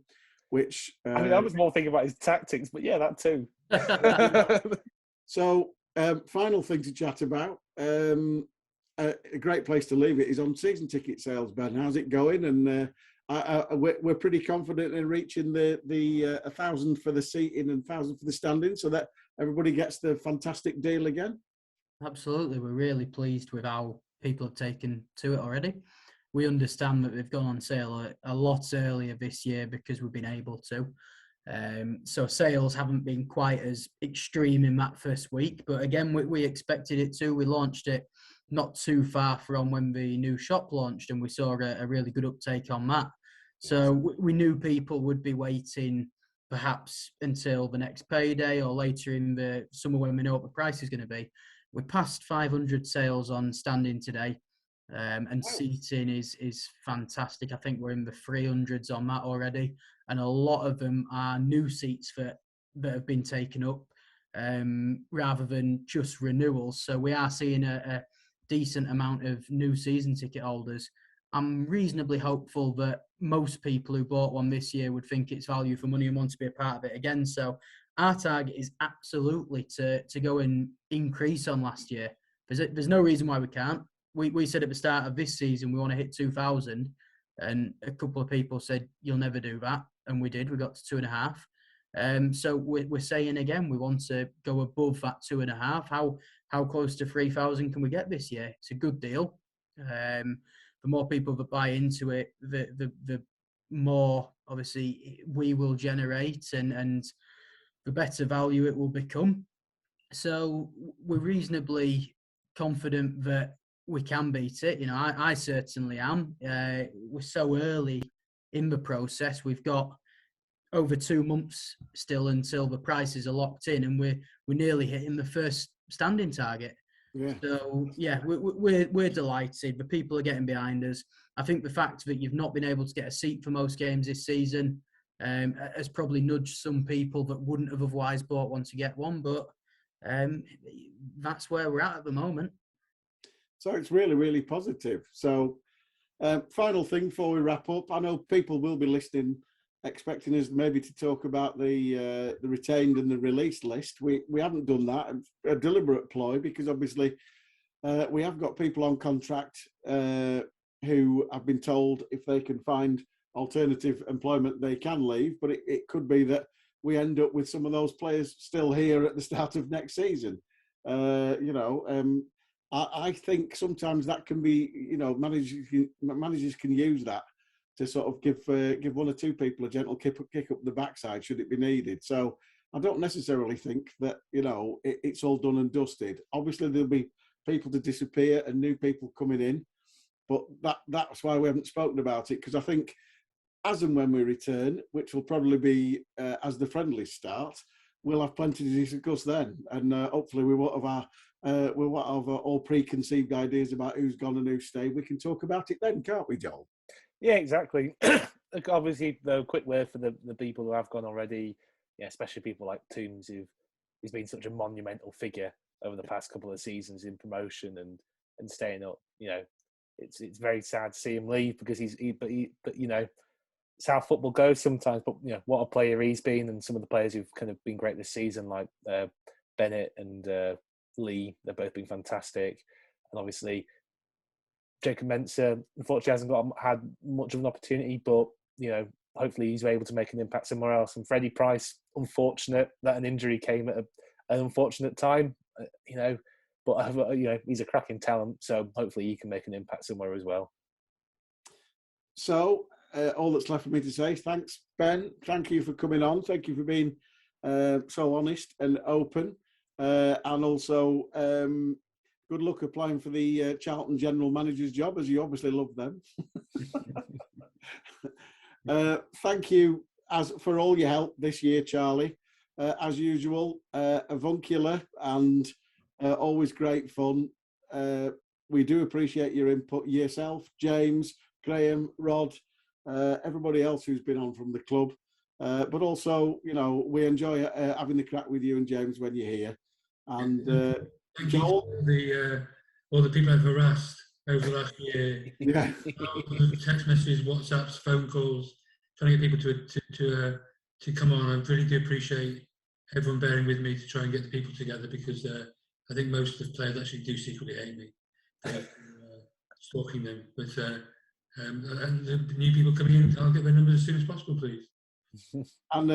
which... I was more thinking about his tactics, but yeah, that too. So, final thing to chat about. A great place to leave it is on season ticket sales, Ben. How's it going? And we're pretty confident in reaching the 1,000 for the seating and 1,000 for the standing, so that everybody gets the fantastic deal again. Absolutely. We're really pleased with how people have taken to it already. We understand that they've gone on sale a lot earlier this year because we've been able to. So sales haven't been quite as extreme in that first week, but again, we expected it to. We launched it not too far from when the new shop launched, and we saw a really good uptake on that. So we knew people would be waiting perhaps until the next payday or later in the summer when we know what the price is going to be. We passed 500 sales on standing today, and seating is fantastic. I think we're in the 300s on that already, and a lot of them are new seats that have been taken up rather than just renewals. So we are seeing a decent amount of new season ticket holders. I'm reasonably hopeful that most people who bought one this year would think it's value for money and want to be a part of it again. So our target is absolutely to go and increase on last year. There's no reason why we can't. We said at the start of this season we want to hit 2,000, and a couple of people said you'll never do that, and we did. We got to 2.5. So we're saying again we want to go above that 2.5. How close to 3,000 can we get this year? It's a good deal. The more people that buy into it, the more obviously we will generate, and the better value it will become. So we're reasonably confident that we can beat it. You know, I certainly am. We're so early in the process. We've got over 2 months still until the prices are locked in, and we're nearly hitting the first standing target. Yeah. So yeah, we're delighted. The people are getting behind us. I think the fact that you've not been able to get a seat for most games this season has probably nudged some people that wouldn't have otherwise bought one to get one. But that's where we're at the moment. So it's really, really positive. So final thing before we wrap up, I know people will be listening, expecting us maybe to talk about the retained and the released list. We haven't done that, a deliberate ploy, because obviously we have got people on contract who have been told if they can find alternative employment they can leave, but it could be that we end up with some of those players still here at the start of next season. I think sometimes that can be, you know, managers can use that to sort of give one or two people a gentle kick up the backside should it be needed. So I don't necessarily think that, you know, it's all done and dusted. Obviously there'll be people to disappear and new people coming in, but that's why we haven't spoken about it, because I think as and when we return, which will probably be as the friendlies start, we'll have plenty to discuss then, and hopefully we won't have all preconceived ideas about who's gone and who's stayed. We can talk about it then, can't we, Joel? Yeah, exactly. Obviously, the quick word for the people who have gone already, yeah, especially people like Toombs, who's been such a monumental figure over the past couple of seasons in promotion and staying up. You know, it's very sad to see him leave, because but you know, it's how football goes sometimes. But you know, what a player he's been, and some of the players who've kind of been great this season, like Bennett and Lee, they've both been fantastic. And obviously Jacob Mensah unfortunately hasn't had much of an opportunity, but you know, hopefully he's able to make an impact somewhere else. And Freddie Price, unfortunate that an injury came at an unfortunate time, you know, but you know, he's a cracking talent, so hopefully he can make an impact somewhere as well. So all that's left for me to say is thanks, Ben. Thank you for coming on. Thank you for being so honest and open, and also good luck applying for the Charlton General Manager's job, as you obviously love them. Thank you for all your help this year, Charlie. As usual, avuncular and always great fun. We do appreciate your input, yourself, James, Graham, Rod, everybody else who's been on from the club. But also, you know, we enjoy having the crack with you and James when you're here. And thank Joel, you all the people I've harassed over the last year. Yeah. Text messages, WhatsApps, phone calls, trying to get people to come on. I really do appreciate everyone bearing with me to try and get the people together, because I think most of the players actually do secretly hate me for stalking them. But and the new people coming in, I'll get their numbers as soon as possible, please. And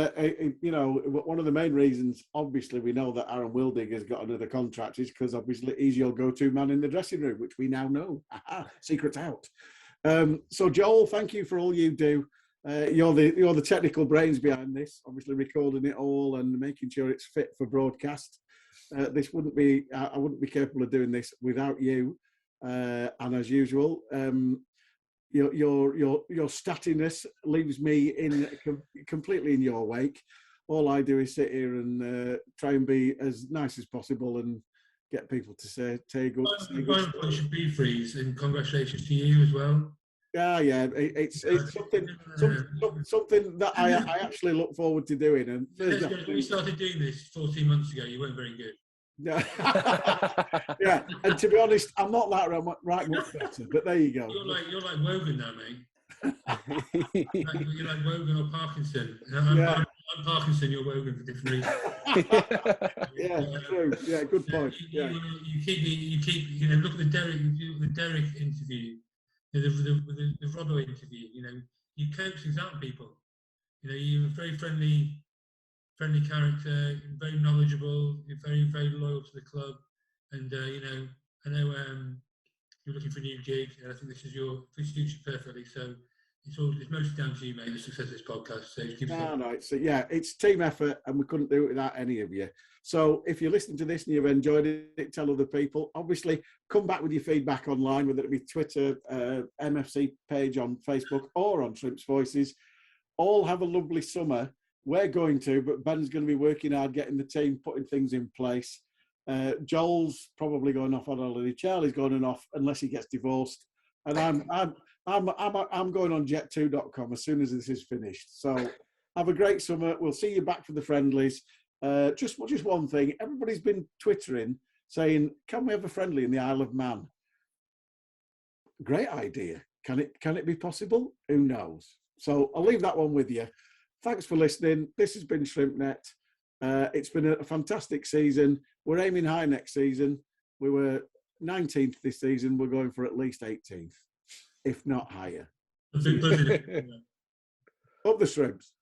you know, one of the main reasons, obviously, we know that Aaron Wildig has got another contract is because obviously he's your go-to man in the dressing room, which we now know. Aha, secret's out. So Joel, thank you for all you do. You're the technical brains behind this, obviously recording it all and making sure it's fit for broadcast. This wouldn't be, I wouldn't be capable of doing this without you. And as usual, your stattiness leaves me completely in your wake. All I do is sit here and try and be as nice as possible and get people to say good. The final point should be Freeze, and congratulations to you as well. Yeah, it's something that I actually look forward to doing. And when we started doing this 14 months ago, you weren't very good. Yeah, and to be honest, I'm not that right much better. But there you go. You're like Wogan now, mate. You're like Wogan or Parkinson. I'm Parkinson. You're Wogan for different reasons. Yeah, true. Yeah, good point. You keep. Look at the Derek interview, the Robbo interview. You coax things out of people. You're a very friendly character, very knowledgeable. You're very, very loyal to the club, and I know you're looking for a new gig, and I think this suits you perfectly. So it's mostly down to you, mate. The success of this podcast. So it's team effort, and we couldn't do it without any of you. So if you're listening to this and you've enjoyed it, tell other people. Obviously, come back with your feedback online, whether it be Twitter, MFC page on Facebook, or on Shrimps Voices. All have a lovely summer. We're going to, but Ben's going to be working hard, getting the team, putting things in place. Joel's probably going off on holiday. Charlie's going off unless he gets divorced, and I'm going on jet2.com as soon as this is finished. So have a great summer. We'll see you back for the friendlies. Just one thing. Everybody's been twittering saying, "Can we have a friendly in the Isle of Man?" Great idea. Can it be possible? Who knows? So I'll leave that one with you. Thanks for listening. This has been ShrimpNet. It's been a fantastic season. We're aiming high next season. We were 19th this season. We're going for at least 18th, if not higher. A big budget. Up the Shrimps.